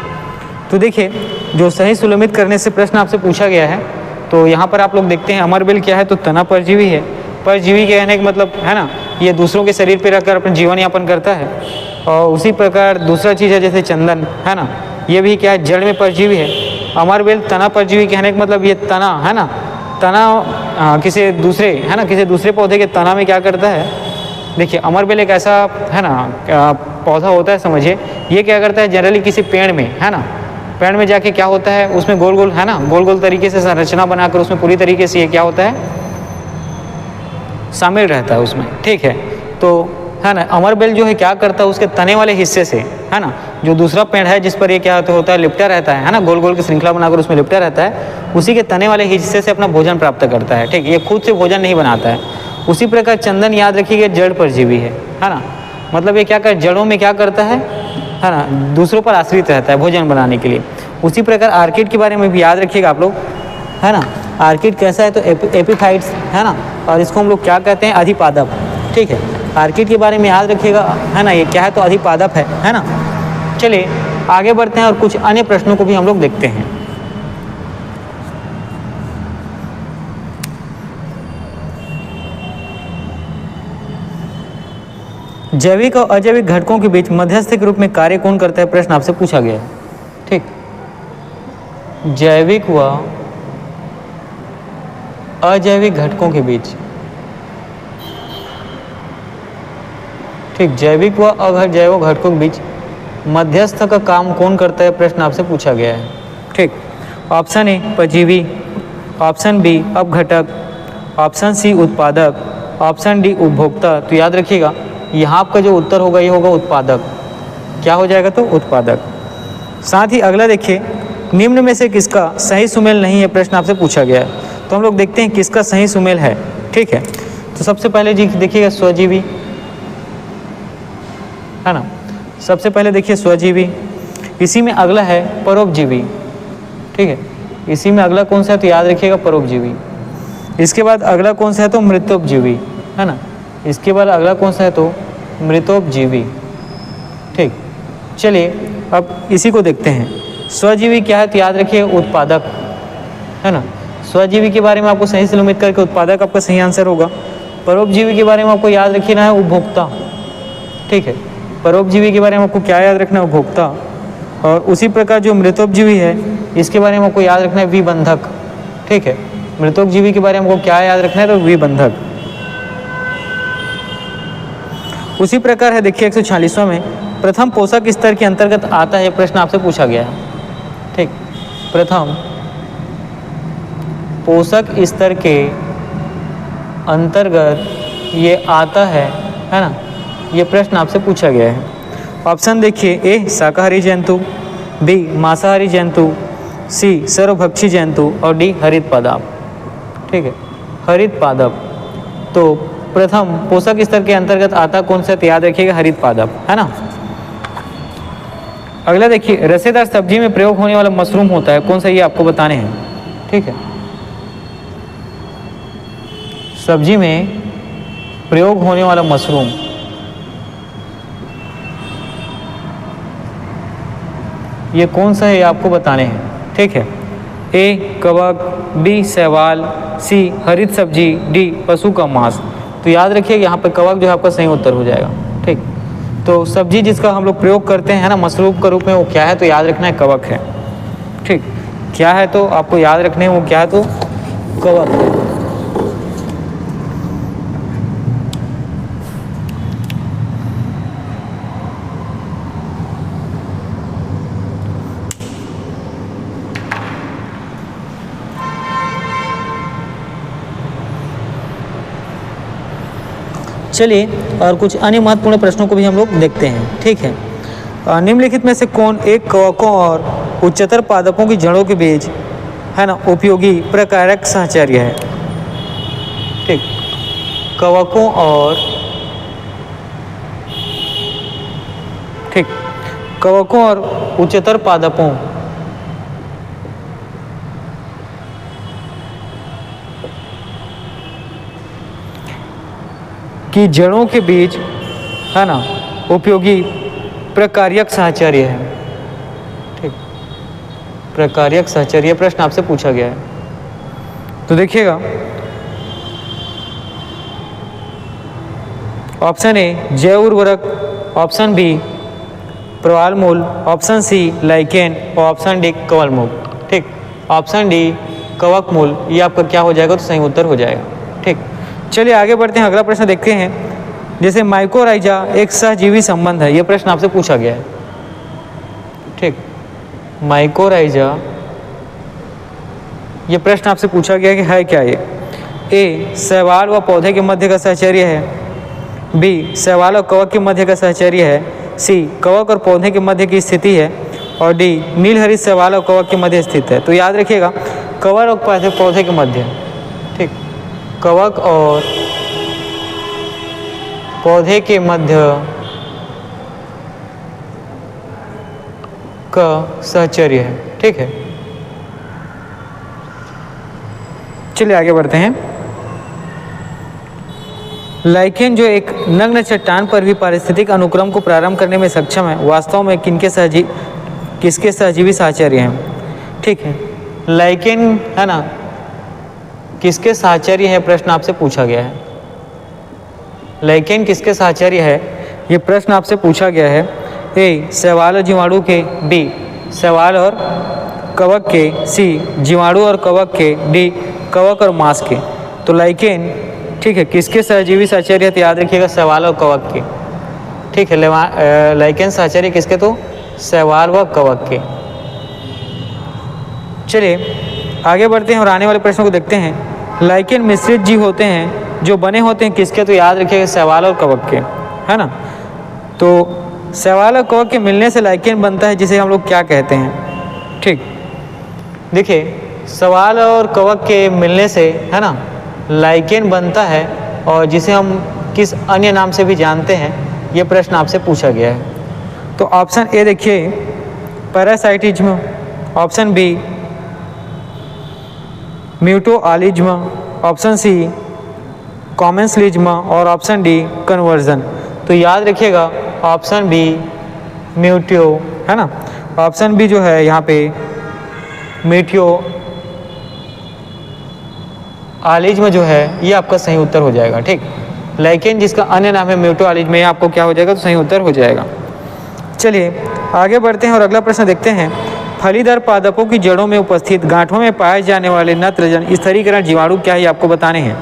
तो देखिए जो सही सुलमित करने से प्रश्न आपसे पूछा गया है, तो यहाँ पर आप लोग देखते हैं अमरबेल क्या है, तो तना परजीवी है। परजीवी के कहने का मतलब है ना, ये दूसरों के शरीर पर रखकर अपना जीवन यापन करता है। और उसी प्रकार दूसरा चीज़ है जैसे चंदन, है ना, ये भी क्या है, जड़ में परजीवी है। अमरबेल तना परजीवी कहने का मतलब ये तना है ना, तना किसी दूसरे, है ना, किसी दूसरे पौधे के तना में क्या करता है। देखिए अमरबेल एक ऐसा है ना पौधा होता है, समझिए ये क्या करता है, जनरली किसी पेड़ में, है ना, पेड़ में जाके क्या होता है, उसमें गोल गोल, है ना, गोल गोल तरीके से संरचना बनाकर उसमें पूरी तरीके से ये क्या होता है, शामिल रहता है उसमें। ठीक है, तो है ना अमरबेल जो है क्या करता है, उसके तने वाले हिस्से से, है ना, जो दूसरा पेड़ है जिस पर ये क्या होता है, लिपटा रहता है ना, गोल गोल की श्रृंखला बनाकर उसमें लिपटा रहता है, उसी के तने वाले हिस्से से अपना भोजन प्राप्त करता है। ठीक, ये खुद से भोजन नहीं बनाता है। उसी प्रकार चंदन याद रखिएगा जड़ परजीवी है ना, मतलब ये क्या कर, जड़ों में क्या करता है ना, दूसरों पर आश्रित रहता है भोजन बनाने के लिए। उसी प्रकार आर्किड के बारे में भी याद रखिएगा आप लोग, है ना। आर्किड कैसा है, तो एपीफाइट्स, है ना, और इसको हम लोग क्या कहते हैं, अधिपादप। ठीक है, आर्किड के बारे में याद रखिएगा, है ना, ये क्या है, तो अधिपादप है ना। चलिए आगे बढ़ते हैं और कुछ अन्य प्रश्नों को भी हम लोग देखते हैं। जैविक और अजैविक घटकों के बीच मध्यस्थ के रूप में कार्य कौन करता है, प्रश्न आपसे पूछा गया है। ठीक, जैविक व अजैविक घटकों के बीच, ठीक, जैविक व अजैव घटकों के बीच मध्यस्थ का काम कौन करता है, प्रश्न आपसे पूछा गया है। ठीक, ऑप्शन ए परजीवी, ऑप्शन बी अपघटक, ऑप्शन सी उत्पादक, ऑप्शन डी उपभोक्ता। तो याद रखिएगा यहाँ आपका जो उत्तर होगा ये होगा उत्पादक। क्या हो जाएगा, तो उत्पादक। साथ ही अगला देखिए, निम्न में से किसका सही सुमेल नहीं है, प्रश्न आपसे पूछा गया है। तो हम लोग देखते हैं किसका सही सुमेल है। ठीक है, तो सबसे पहले जी देखिएगा स्वजीवी, है ना, सबसे पहले देखिए स्वजीवी, इसी में अगला है परोपजीवी। ठीक है, इसी में अगला कौन सा है, तो याद रखिएगा परोपजीवी। इसके बाद अगला कौन सा है, तो मृतोपजीवी, है ना, इसके बाद अगला कौन सा है, तो मृतोपजीवी। ठीक, चलिए अब इसी को देखते हैं। स्वजीवी क्या है तो याद रखिए उत्पादक, है ना। स्वजीवी के बारे में आपको सही सलामत करके उत्पादक आपका सही आंसर होगा। परोपजीवी के बारे में आपको याद रखना है उपभोक्ता, ठीक है। परोपजीवी के बारे में आपको क्या याद रखना है, उपभोक्ता। और उसी प्रकार जो मृतोपजीवी है इसके बारे में आपको याद रखना है विबंधक, ठीक है। मृतोपजीवी के बारे में आपको क्या याद रखना है, तो विबंधक। उसी प्रकार है देखिए 146वां में, प्रथम पोषक स्तर के अंतर्गत आता है, प्रश्न आपसे पूछा गया है, ठीक। प्रथम पोषक स्तर के अंतर्गत ये आता है ना, ये प्रश्न आपसे पूछा गया है। ऑप्शन देखिए, ए शाकाहारी जंतु, बी मांसाहारी जंतु, सी सर्वभक्षी जंतु और डी हरित पादप, ठीक है। हरित पादप, तो प्रथम पोषक स्तर के अंतर्गत आता कौन सा, तो याद रखिएगा हरित पादप, है ना। अगला देखिए, रसेदार सब्जी में प्रयोग होने वाला मशरूम होता है कौन सा, ये आपको बताने हैं, ठीक है। सब्जी में प्रयोग होने वाला मशरूम, ये कौन सा है, ये आपको बताने हैं, ठीक है। ए कवक, बी शैवाल, सी हरित सब्जी, डी पशु का मांस। तो याद रखिए यहाँ पे कवक जो है आपका सही उत्तर हो जाएगा, ठीक। तो सब्जी जिसका हम लोग प्रयोग करते हैं ना मशरूम के रूप में, वो क्या है, तो याद रखना है कवक है, ठीक। क्या है तो आपको याद रखने हैं, वो क्या है, तो कवक है। चलिए और कुछ अन्य महत्वपूर्ण प्रश्नों को भी हम लोग देखते हैं, ठीक है। निम्नलिखित में से कौन एक कवकों और उच्चतर पादपों की जड़ों के बीच, है ना, उपयोगी प्रकारक साहचर्य है, ठीक। कवकों और, ठीक, कवकों और उच्चतर पादपों की जड़ों के बीच, है ना, उपयोगी प्रकार्यक साहचर्य है, ठीक। प्रकार्यक साहचर्य प्रश्न आपसे पूछा गया है। तो देखिएगा, ऑप्शन ए जैव उर्वरक, ऑप्शन बी प्रवाल मूल, ऑप्शन सी लाइकेन और ऑप्शन डी कवल मूल, ठीक। ऑप्शन डी कवक मूल, ये आपका क्या हो जाएगा, तो सही उत्तर हो जाएगा, ठीक। चलिए आगे बढ़ते हैं, अगला प्रश्न देखते हैं। जैसे माइकोराइजा एक सहजीवी संबंध है, यह प्रश्न आपसे पूछा गया है, ठीक। माइकोराइजा, यह प्रश्न आपसे पूछा गया कि है क्या ये। ए शैवाल व पौधे के मध्य का सहचर्य है, बी शैवाल और कवक के मध्य का सहचर्य है, सी कवक और पौधे के मध्य की स्थिति है और डी नीलहरित शैवाल और कवक के मध्य स्थित है। तो याद रखिएगा कवक और पौधे के मध्य, ठीक। कवक और पौधे के मध्य का सहचर्य है, ठीक है। चलिए आगे बढ़ते हैं। लाइकेन जो एक नग्न चट्टान पर भी पारिस्थितिक अनुक्रम को प्रारंभ करने में सक्षम है, वास्तव में किसके सहजीवी साहचर्य हैं, ठीक है। लाइकेन, है ना, किसके साहचर्य है, प्रश्न आपसे पूछा गया है। लाइकेन किसके साहचर्य है, ये प्रश्न आपसे पूछा गया है। ए शैवाल और जीवाणु के, बी शैवाल और कवक के, सी जीवाणु और कवक के, डी कवक और मांस के। तो लाइकेन, ठीक है, किसके सहजीवी साहचर्य है, तो याद रखिएगा शैवाल और कवक के, ठीक है। लाइकेन साहचर्य किसके, तो शैवाल व कवक के। चलिए आगे बढ़ते हैं और आने वाले प्रश्नों को देखते हैं। लाइकेन मिश्रित जीव होते हैं जो बने होते हैं किसके, तो याद रखिएगा शैवाल और कवक के, है ना। तो शैवाल और कवक के मिलने से लाइकेन बनता है, जिसे हम लोग क्या कहते हैं, ठीक। देखिए शैवाल और कवक के मिलने से, है ना, लाइकेन बनता है और जिसे हम किस अन्य नाम से भी जानते हैं, ये प्रश्न आपसे पूछा गया है। तो ऑप्शन ए देखिए parasitism, option B mutualism, option C commensalism और ऑप्शन डी कन्वर्जन। तो याद रखिएगा ऑप्शन बी म्यूटो, है ना। ऑप्शन बी जो है यहाँ पे मीठियो आलिज्म जो है ये आपका सही उत्तर हो जाएगा। ठीक, लेकिन जिसका अन्य नाम है म्यूटो आलिज्म, ये आपको क्या हो जाएगा, तो सही उत्तर हो जाएगा। चलिए आगे बढ़ते हैं और अगला प्रश्न देखते हैं। फलीदार पादपों की जड़ों में उपस्थित गांठों में पाए जाने वाले नत्रजन स्थिरीकरण जीवाणु क्या है, आपको बताने हैं।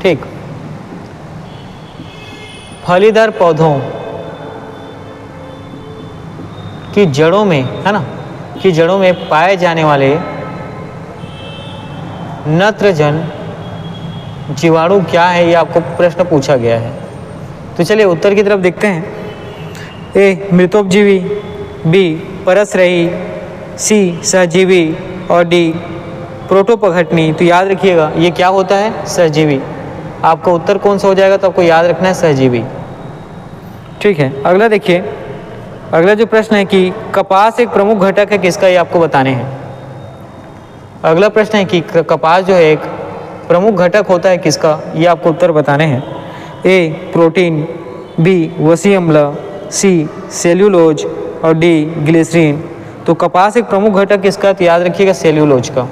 ठीक, फलीदार पौधों की जड़ों में, है ना, की जड़ों में पाए जाने वाले नत्रजन जीवाणु क्या है, ये आपको प्रश्न पूछा गया है। तो चलिए उत्तर की तरफ देखते हैं। ए मृतोपजीवी, बी परसरही, सी सहजीवी और डी प्रोटोपघटनी। तो याद रखिएगा ये क्या होता है, सहजीवी। आपका उत्तर कौन सा हो जाएगा, तो आपको याद रखना है सहजीवी। ठीक है, अगला देखिए। अगला जो प्रश्न है कि कपास एक प्रमुख घटक है किसका, ये आपको बताने हैं। अगला प्रश्न है कि कपास जो है एक प्रमुख घटक होता है किसका, ये आपको उत्तर बताने हैं। ए प्रोटीन, बी वसी अम्ल, सी सेल्यूलोज और डी ग्लिसरीन। तो कपास एक प्रमुख घटक किसका, तो याद रखिएगा सेल्यूलोज का।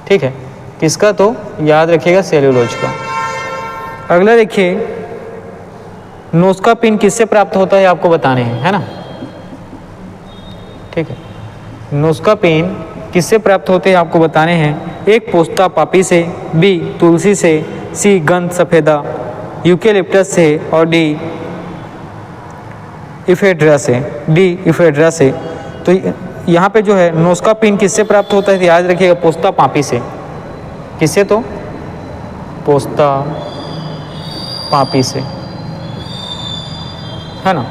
ठीक है, किसका, तो याद रखिएगा सेल्यूलोज का। अगला देखिए, नोस्कापिन किससे प्राप्त होता है, आपको बताने हैं, है ना। ठीक है, नोस्कापिन किससे प्राप्त होते हैं, आपको बताने हैं। एक पोस्ता पापी से, बी तुलसी से, सी गंध सफेदा यूकेलिप्टस से और डी इफेड्रा से, डी इफेड्रा से। तो यहाँ पे जो है नोस्कापिन किससे प्राप्त होता है, तो याद रखिएगा पोस्ता पापी से। किससे, तो पोस्ता पापी से, है ना।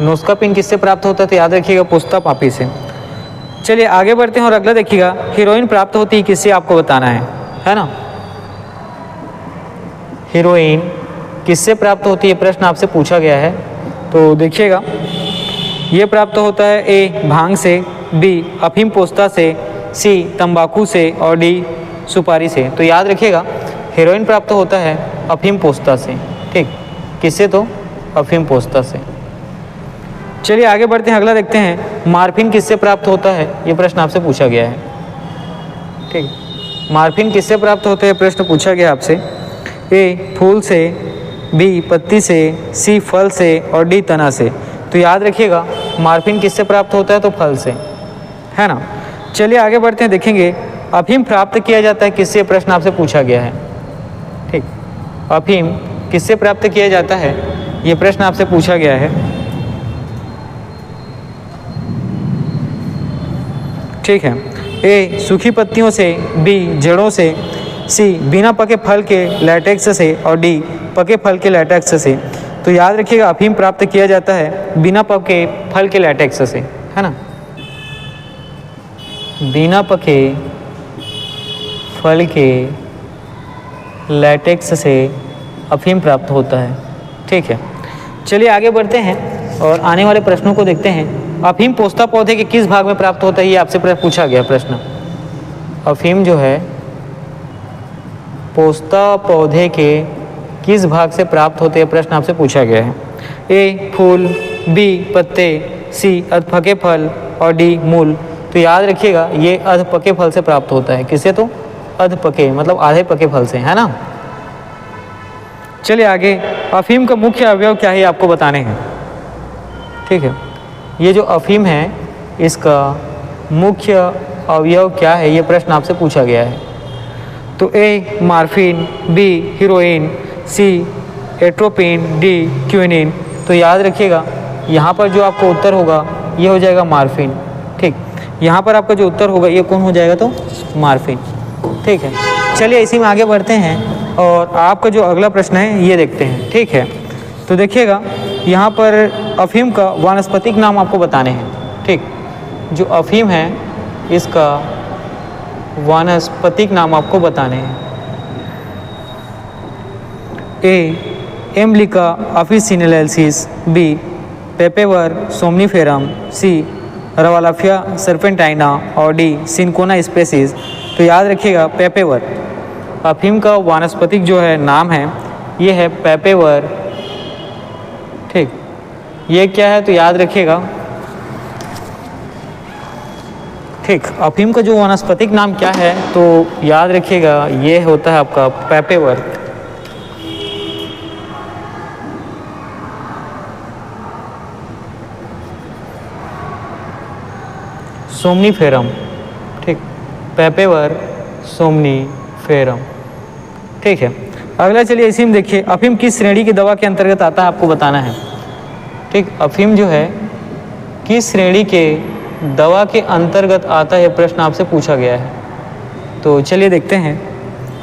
नोस्कापिन किससे प्राप्त होता है, तो याद रखिएगा पोस्ता पापी से। चलिए आगे बढ़ते हैं और अगला देखिएगा। हीरोइन प्राप्त होती है किससे, आपको बताना है ना। हीरोइन किससे प्राप्त होती है, प्रश्न आपसे पूछा गया है। तो देखिएगा ये प्राप्त होता है ए भांग से, बी अफीम पोस्ता से, सी तंबाकू से और डी सुपारी से। तो याद रखिएगा हीरोइन प्राप्त होता है अफीम पोस्ता से। ठीक, किससे, तो अफीम पोस्ता से। चलिए आगे बढ़ते हैं, अगला देखते हैं। मार्फिन किससे प्राप्त होता है, ये प्रश्न आपसे पूछा गया है। ठीक, मार्फिन किससे प्राप्त होता है, प्रश्न पूछा गया आपसे। ए फूल से, बी पत्ती से, सी फल से और डी तना से। तो याद रखिएगा मार्फिन किससे प्राप्त होता है, तो फल से, है ना। चलिए आगे बढ़ते हैं, देखेंगे अफीम प्राप्त किया जाता है किससे, प्रश्न आपसे पूछा गया है। ठीक, अफीम किससे प्राप्त किया जाता है, ये प्रश्न आपसे पूछा गया है। ठीक है, ए सूखी पत्तियों से, बी जड़ों से, सी बिना पके फल के लैटेक्स से और डी पके फल के लैटेक्स से। तो याद रखिएगा अफीम प्राप्त किया जाता है बिना पके फल के लैटेक्स से, है ना। बिना पके फल के लैटेक्स से अफीम प्राप्त होता है। ठीक है, चलिए आगे बढ़ते हैं और आने वाले प्रश्नों को देखते हैं। अफीम पोस्ता पौधे के किस भाग में प्राप्त होता है, ये आपसे पूछा गया प्रश्न। अफीम जो है पोस्ता पौधे के किस भाग से प्राप्त होते हैं, प्रश्न आपसे पूछा गया है। ए फूल, बी पत्ते, सी अधपके फल और डी मूल। तो याद रखिएगा ये अधपके फल से प्राप्त होता है। किससे, तो अधपके मतलब आधे पके फल से, है ना। चलिए आगे, अफीम का मुख्य अवयव क्या है, आपको बताने हैं। ठीक है, ये जो अफीम है इसका मुख्य अवयव क्या है, ये प्रश्न आपसे पूछा गया है। तो ए मार्फिन, बी हीरोइन, सी एट्रोपिन, डी क्विनिन। तो याद रखिएगा यहाँ पर जो आपको उत्तर होगा ये हो जाएगा मार्फिन। ठीक, यहाँ पर आपका जो उत्तर होगा ये कौन हो जाएगा, तो मार्फिन। ठीक है, चलिए इसी में आगे बढ़ते हैं और आपका जो अगला प्रश्न है ये देखते हैं। ठीक है, तो देखिएगा यहाँ पर अफीम का वानस्पतिक नाम आपको बताने हैं। ठीक, जो अफीम है इसका वानस्पतिक नाम आपको बताने हैं। ए एम्बलिका ऑफिसिनेलेंसिस, बी पेपेवर सोमनीफेरम, सी रवालाफिया सर्पेंटाइना और डी सिनकोना स्पेसीज। तो याद रखिएगा पेपेवर, अफीम का वानस्पतिक जो है नाम है ये है पेपेवर। ठीक, ये क्या है तो याद रखिएगा, ठीक, अफीम का जो वनस्पतिक नाम क्या है तो याद रखिएगा ये होता है आपका पेपेवर्क। सोमनीफेरम, ठीक, पेपेवर सोमनीफेरम, ठीक है। अगला चलिए इसी में देखिए, अफीम किस श्रेणी की दवा के अंतर्गत आता है आपको बताना है, ठीक। अफीम जो है किस श्रेणी के दवा के अंतर्गत आता है, प्रश्न आपसे पूछा गया है। तो चलिए देखते हैं,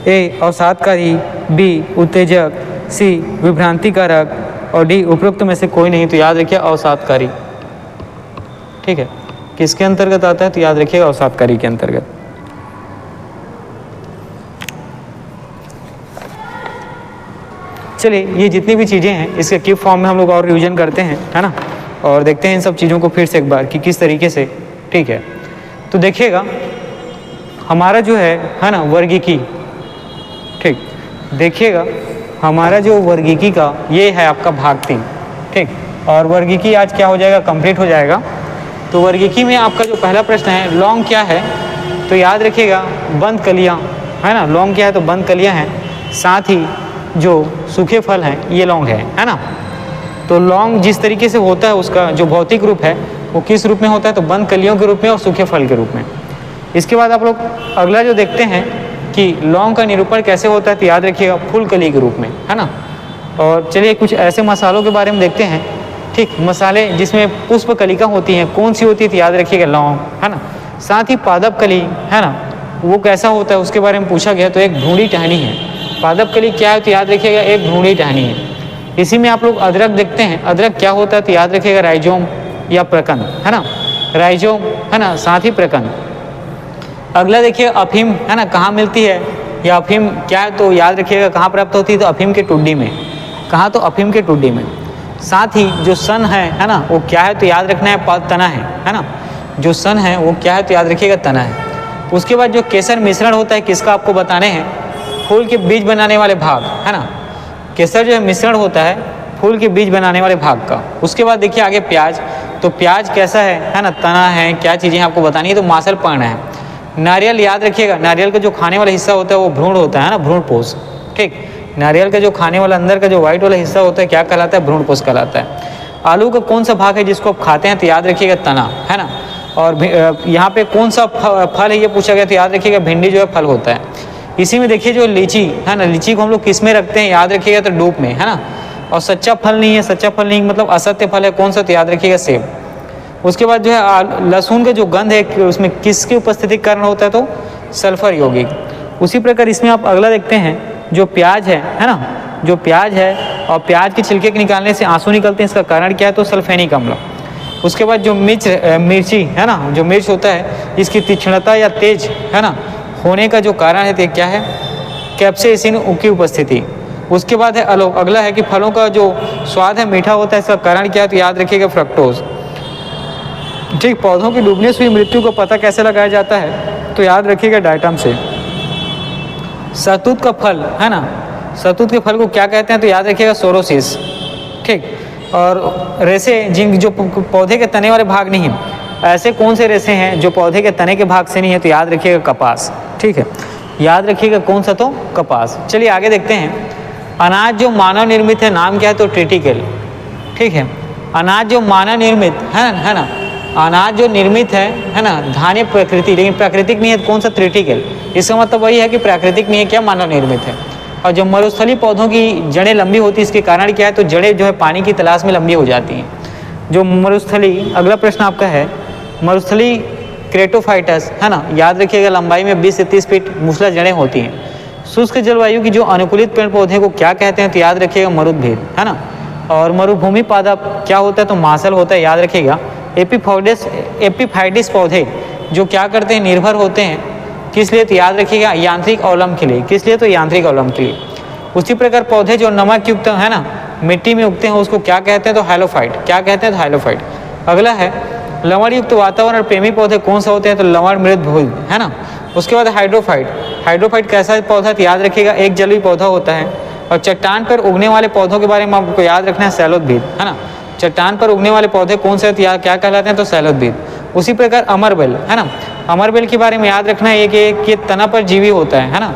ए अवसादकारी, बी उत्तेजक, सी विभ्रांतिकारक और डी उपरोक्त में से कोई नहीं। तो याद रखिए अवसादकारी, ठीक है। किसके अंतर्गत आता है तो याद रखिएगा अवसादकारी के अंतर्गत। चलिए ये जितनी भी चीज़ें हैं इसके कीप फॉर्म में हम लोग और रिवीजन करते हैं, है ना, और देखते हैं इन सब चीज़ों को फिर से एक बार कि किस तरीके से, ठीक है। तो देखिएगा हमारा जो है ना वर्गीकी, ठीक, देखिएगा हमारा जो वर्गीकी का ये है आपका भाग 3, ठीक, और वर्गीकी आज क्या हो जाएगा, कंप्लीट हो जाएगा। तो वर्गीकी में आपका जो पहला प्रश्न है लौंग क्या है, तो याद रखिएगा बंद कलियाँ, है ना, लौंग क्या है तो बंद कलियाँ हैं, साथ ही जो सूखे फल हैं ये लौंग है ना। तो लौंग जिस तरीके से होता है उसका जो भौतिक रूप है वो किस रूप में होता है तो बंद कलियों के रूप में और सूखे फल के रूप में। इसके बाद आप लोग अगला जो देखते हैं कि लौंग का निरूपण कैसे होता है तो याद रखिएगा फूल कली के रूप में, है ना। और चलिए कुछ ऐसे मसालों के बारे में देखते हैं, ठीक, मसाले जिसमें पुष्प कलिका होती हैं कौन सी होती है तो याद रखिएगा लौंग, है ना। साथ ही पादप कली, है ना, वो कैसा होता है उसके बारे में पूछा गया तो एक भ्रूणी टहनी है। पादप कली क्या है तो याद रखिएगा एक भ्रूणी टहनी है। इसी में आप लोग अदरक देखते हैं, अदरक क्या होता है तो याद रखिएगा राइजोम या प्रकंद, है ना, राइजोम, है ना, साथ ही प्रकंद। अगला देखिए अफीम, है ना, कहाँ मिलती है या अफीम क्या है तो याद रखिएगा कहाँ प्राप्त होती है तो अफीम के टुड्डी में। कहाँ तो अफीम के टुड्डी में। साथ ही जो सन है ना, वो क्या है तो याद रखना है तना है ना, जो सन है वो क्या है तो याद रखिएगा तना है। उसके बाद जो केसर मिश्रण होता है किसका आपको बताने हैं, फूल के बीज बनाने वाले भाग, है ना, केसर जो है मिश्रण होता है फूल के बीज बनाने वाले भाग का। उसके बाद देखिए आगे प्याज, तो प्याज कैसा है ना, तना है, क्या चीज़ें आपको बतानी है तो मांसल पर्ण है। नारियल याद रखिएगा, नारियल का जो खाने वाला हिस्सा होता है वो भ्रूण होता है ना, भ्रूणपोष, ठीक। नारियल का जो खाने वाला अंदर का जो व्हाइट वाला हिस्सा होता है क्या कहलाता है, भ्रूणपोष कहलाता है। आलू का कौन सा भाग है जिसको आप खाते हैं तो याद रखिएगा तना, है ना। और यहाँ पे कौन सा फल है ये पूछा गया तो याद रखिएगा भिंडी जो है फल होता है। इसी में देखिए जो लीची है ना, लीची को हम लोग किस में रखते हैं याद रखिएगा तो डूब में, है ना। और सच्चा फल नहीं है, सच्चा फल नहीं मतलब असत्य फल है कौन सा तो याद रखिएगा सेब। उसके बाद जो है लहसुन का जो गंध है उसमें किसकी उपस्थिति के कारण होता है तो सल्फर यौगिक। उसी प्रकार इसमें आप अगला देखते हैं जो प्याज है ना, जो प्याज है और प्याज के छिलके के निकालने से आंसू निकलते हैं, इसका कारण क्या है तो सल्फेनिक अम्ल। उसके बाद जो मिर्ची है ना, जो मिर्च होता है इसकी तीक्ष्णता या तेज, है ना, होने का जो कारण है तो क्या है कैप्सेसिन की उपस्थिति। उसके बाद है अगला है कि फलों का जो स्वाद है मीठा होता है, इसका कारण क्या है तो याद रखिएगा फ्रक्टोज, ठीक। पौधों की डूबने से हुई मृत्यु को पता कैसे लगाया जाता है तो याद रखिएगा डायटम से। शहतूत का फल, है ना, शहतूत के फल को क्या कहते हैं तो याद रखिएगा सोरोसिस, ठीक। और रेसे जिन जो पौधे के तने वाले भाग नहीं है, ऐसे कौन से रेसे हैं जो पौधे के तने के भाग से नहीं है तो याद रखिएगा कपास, ठीक है, याद रखिएगा कौन सा तो कपास। चलिए आगे देखते हैं, अनाज जो मानव निर्मित है नाम क्या है तो ट्रिटिकल, ठीक है। अनाज जो मानव निर्मित है ना, अनाज जो निर्मित है ना, धान्य प्रकृति लेकिन प्राकृतिक नहीं है तो कौन सा ट्रिटिकल। इसका मतलब वही है कि प्राकृतिक नहीं है क्या मानव निर्मित है। और जो मरुस्थली पौधों की जड़ें लंबी होती है इसके कारण क्या है तो जड़ें जो है पानी की तलाश में लंबी हो जाती हैं। जो मरुस्थली, अगला प्रश्न आपका है मरुस्थली क्रेटोफाइटस, है ना, याद रखिएगा लंबाई में 20 से 30 फीट मूसला जड़ें होती हैं। शुष्क जलवायु की जो अनुकूलित पेड़ पौधे को क्या कहते हैं तो याद रखिएगा मरुद्भिद, है ना। और मरुभूमि पादप क्या होता है तो मांसल होता है, याद रखिएगा। एपिफाइडिस पौधे जो क्या करते हैं निर्भर होते हैं किस लिए तो याद रखिएगा यांत्रिक अवलंब के लिए, किस लिए तो यांत्रिक अवलंब के लिए। उसी प्रकार पौधे जो नमक युक्त है ना मिट्टी में उगते हैं उसको क्या कहते हैं तो हाइलोफाइट, क्या कहते हैं तो हाइलोफाइट। अगला है लवण युक्त वातावरण प्रेमी पौधे कौन सा होते हैं तो लवण मृद भूल, है ना। उसके बाद हाइड्रोफाइट, हाइड्रोफाइट कैसा पौधा तो याद रखिएगा एक जलीय पौधा होता है। और चट्टान पर उगने वाले पौधों के बारे में आपको याद रखना है सैलोद्भिद, है ना। चट्टान पर उगने वाले पौधे कौन से हैं, तो क्या कहलाते हैं, तो सैलोद्भिद। उसी प्रकार अमरबेल है ना, अमरबेल के बारे में याद रखना है कि तना पर जीवी होता है ना,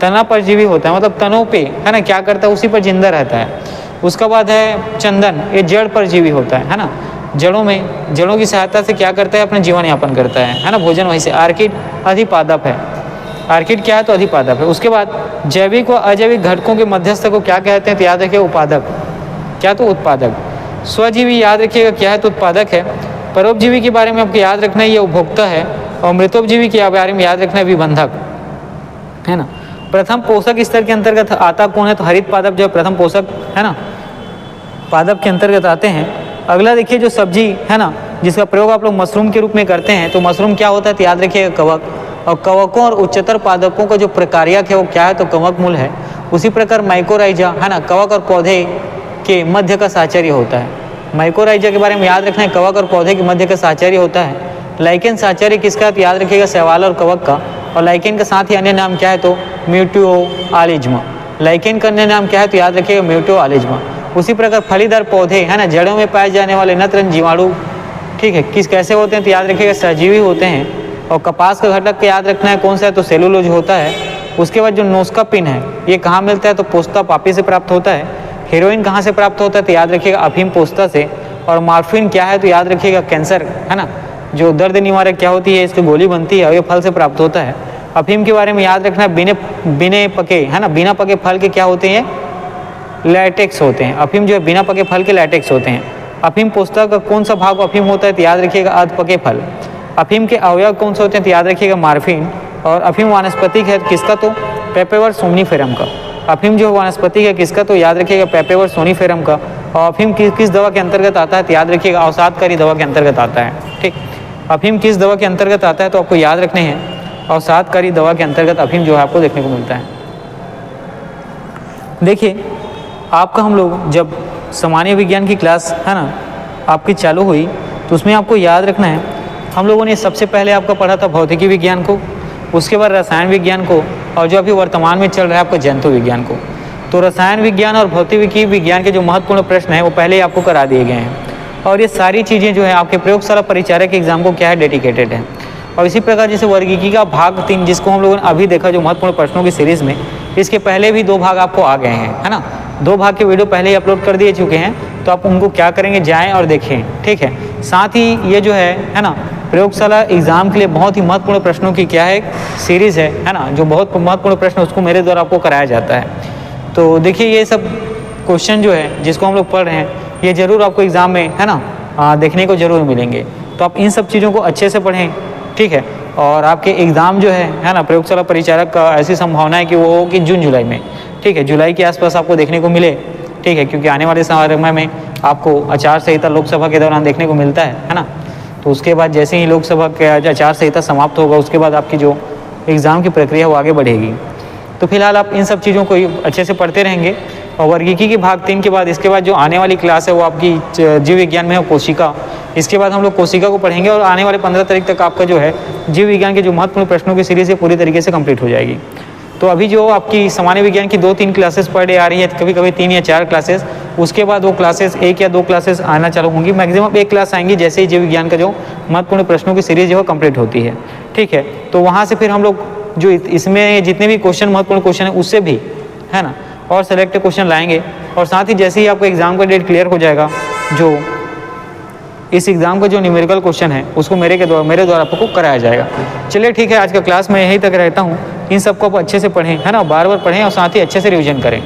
तना पर जीवी होता है, मतलब तनों पे है ना क्या करता है, उसी पर जिंदा रहता है। उसका बाद है चंदन, ये जड़ पर जीवी होता है ना, जड़ों की सहायता से क्या करता है, अपना जीवन यापन करता है ना, भोजन वहीं से। आर्किड अधिपादप है, आर्किड क्या है, तो अधिपादप है। उसके बाद जैविक व अजैविक घटकों के मध्यस्थ को क्या कहते हैं, तो याद रखिए उपादक, क्या, तो उत्पादक। स्वजीवी याद रखिएगा क्या है, तो उत्पादक है। परोपजीवी के बारे में आपको याद रखना है, ये उपभोक्ता है। और मृतोपजीवी के बारे में याद रखना है, विबंधक है ना। प्रथम पोषक स्तर के अंतर्गत आता कौन है, तो हरित पादप जो प्रथम पोषक है ना पादप के अंतर्गत आते हैं। अगला देखिए जो सब्जी है ना, जिसका प्रयोग आप लोग मशरूम के रूप में करते हैं, तो मशरूम क्या होता है, तो याद रखिएगा कवक। और कवकों और उच्चतर पादपों का जो प्रकार्यक है वो क्या है, तो कवक मूल है। उसी प्रकार माइकोराइजा है ना, कवक और पौधे के मध्य का साहचर्य होता है। माइकोराइजा के बारे में याद रखना है, कवक और पौधे के मध्य का साहचर्य होता है। लाइकेन साहचर्य किसका, तो याद रखिएगा शैवाल और कवक का। और लाइकेन का साथ ही अन्य नाम क्या है, तो म्यूटोआलिज्मा। लाइकेन का अन्य नाम क्या है, तो याद रखिएगा म्यूटोआलिज्मा। उसी प्रकार फलीदार पौधे है ना, जड़ों में पाए जाने वाले नत्रन जीवाणु, ठीक है, कैसे होते हैं, तो याद रखिएगा सहजीवी होते हैं। और कपास का घटक याद रखना है कौन सा है, तो सेलुलोज होता है। उसके बाद जो नोस्का पिन है, ये कहाँ मिलता है, तो पोस्ता पापी से प्राप्त होता है। हेरोइन कहाँ से प्राप्त होता है, तो याद रखिएगा अफीम पोस्ता से। और मार्फिन क्या है, तो याद रखिएगा कैंसर है ना, जो दर्द निवारक क्या होती है, इसकी गोली बनती है और ये फल से प्राप्त होता है। अफीम के बारे में याद रखना है, बिना पके है ना, बिना पके फल के क्या होते हैं, लैटेक्स होते हैं। अफीम जो है बिना पके फल के लैटेक्स होते हैं। अफीम पोस्ता का कौन सा भाग अफीम होता है, तो याद रखिएगा अर्ध पके फल। अफीम के अवयव कौन से होते हैं, तो याद रखिएगा मार्फिन। और अफीम वानस्पतिक है किसका, तो पेपेवर सोमनीफेरम का। अफीम जो वानस्पतिक है किसका, तो याद रखिएगा पेपेवर सोमनीफेरम का। और अफीम किस दवा के अंतर्गत आता है, तो याद रखिएगा अवसादकारी दवा के अंतर्गत आता है। ठीक, अफीम किस दवा के अंतर्गत आता है, तो आपको याद रखने हैं अवसादकारी दवा के अंतर्गत अफीम जो है आपको देखने को मिलता है। देखिए आपका हम लोग जब सामान्य विज्ञान की क्लास है ना आपकी चालू हुई, तो उसमें आपको याद रखना है, हम लोगों ने सबसे पहले आपका पढ़ा था भौतिकी विज्ञान को, उसके बाद रसायन विज्ञान को, और जो अभी वर्तमान में चल रहा है आपका जंतु विज्ञान को। तो रसायन विज्ञान और भौतिकी विज्ञान के जो महत्वपूर्ण प्रश्न हैं वो पहले ही आपको करा दिए गए हैं। और ये सारी चीज़ें जो है आपके प्रयोगशाला परिचारक के एग्जाम को क्या है, डेडिकेटेड है। और इसी प्रकार जैसे वर्गीकी का भाग 3 जिसको हम लोगों ने अभी देखा, जो महत्वपूर्ण प्रश्नों की सीरीज़ में, इसके पहले भी 2 भाग आपको आ गए हैं है ना, 2 भाग के वीडियो पहले ही अपलोड कर दिए चुके हैं। तो आप उनको क्या करेंगे, जाएं और देखें। ठीक है, साथ ही ये जो है ना प्रयोगशाला एग्जाम के लिए बहुत ही महत्वपूर्ण प्रश्नों की क्या है, सीरीज़ है ना, जो बहुत महत्वपूर्ण प्रश्न उसको मेरे द्वारा आपको कराया जाता है। तो देखिए ये सब क्वेश्चन जो है जिसको हम लोग पढ़ रहे हैं, ये ज़रूर आपको एग्ज़ाम में है ना देखने को ज़रूर मिलेंगे। तो आप इन सब चीज़ों को अच्छे से पढ़ें, ठीक है। और आपके एग्ज़ाम जो है ना प्रयोगशाला परिचारक का ऐसी संभावना है कि वो हो कि जून जुलाई में, ठीक है, जुलाई के आसपास आपको देखने को मिले, ठीक है, क्योंकि आने वाले समय में आपको आचार संहिता लोकसभा के दौरान देखने को मिलता है ना। तो उसके बाद जैसे ही लोकसभा के आचार संहिता समाप्त होगा, उसके बाद आपकी जो एग्ज़ाम की प्रक्रिया वो आगे बढ़ेगी। तो फिलहाल आप इन सब चीज़ों को अच्छे से पढ़ते रहेंगे। और वर्गीकी के भाग 3 के बाद इसके बाद जो आने वाली क्लास है वो आपकी जीव विज्ञान में है कोशिका। इसके बाद हम लोग कोशिका को पढ़ेंगे और आने वाले 15 तारीख तक आपका जो है जीव विज्ञान के जो महत्वपूर्ण प्रश्नों की सीरीज़ है पूरी तरीके से कंप्लीट हो जाएगी। तो अभी जो आपकी सामान्य विज्ञान की 2-3 क्लासेस पर डे आ रही है, कभी कभी 3 या 4 क्लासेस, उसके बाद वो क्लासेस 1 या 2 क्लासेस आना चालू होंगी। मैक्सिमम 1 क्लास आएंगी जैसे ही जीव विज्ञान का जो महत्वपूर्ण प्रश्नों की सीरीज है वो कंप्लीट होती है, ठीक है। तो वहाँ से फिर हम लोग जो इसमें जितने भी क्वेश्चन महत्वपूर्ण क्वेश्चन है उससे भी है ना और सेलेक्ट क्वेश्चन लाएंगे। और साथ ही जैसे ही आपको एग्ज़ाम का डेट क्लियर हो जाएगा, जो इस एग्ज़ाम का जो न्यूमेरिकल क्वेश्चन है उसको मेरे द्वारा आपको कराया जाएगा। चलिए ठीक है, आज का क्लास मैं यहीं तक रहता हूँ। इन सबको आप अच्छे से पढ़ें है ना, बार बार पढ़ें और साथ ही अच्छे से रिवीजन करें।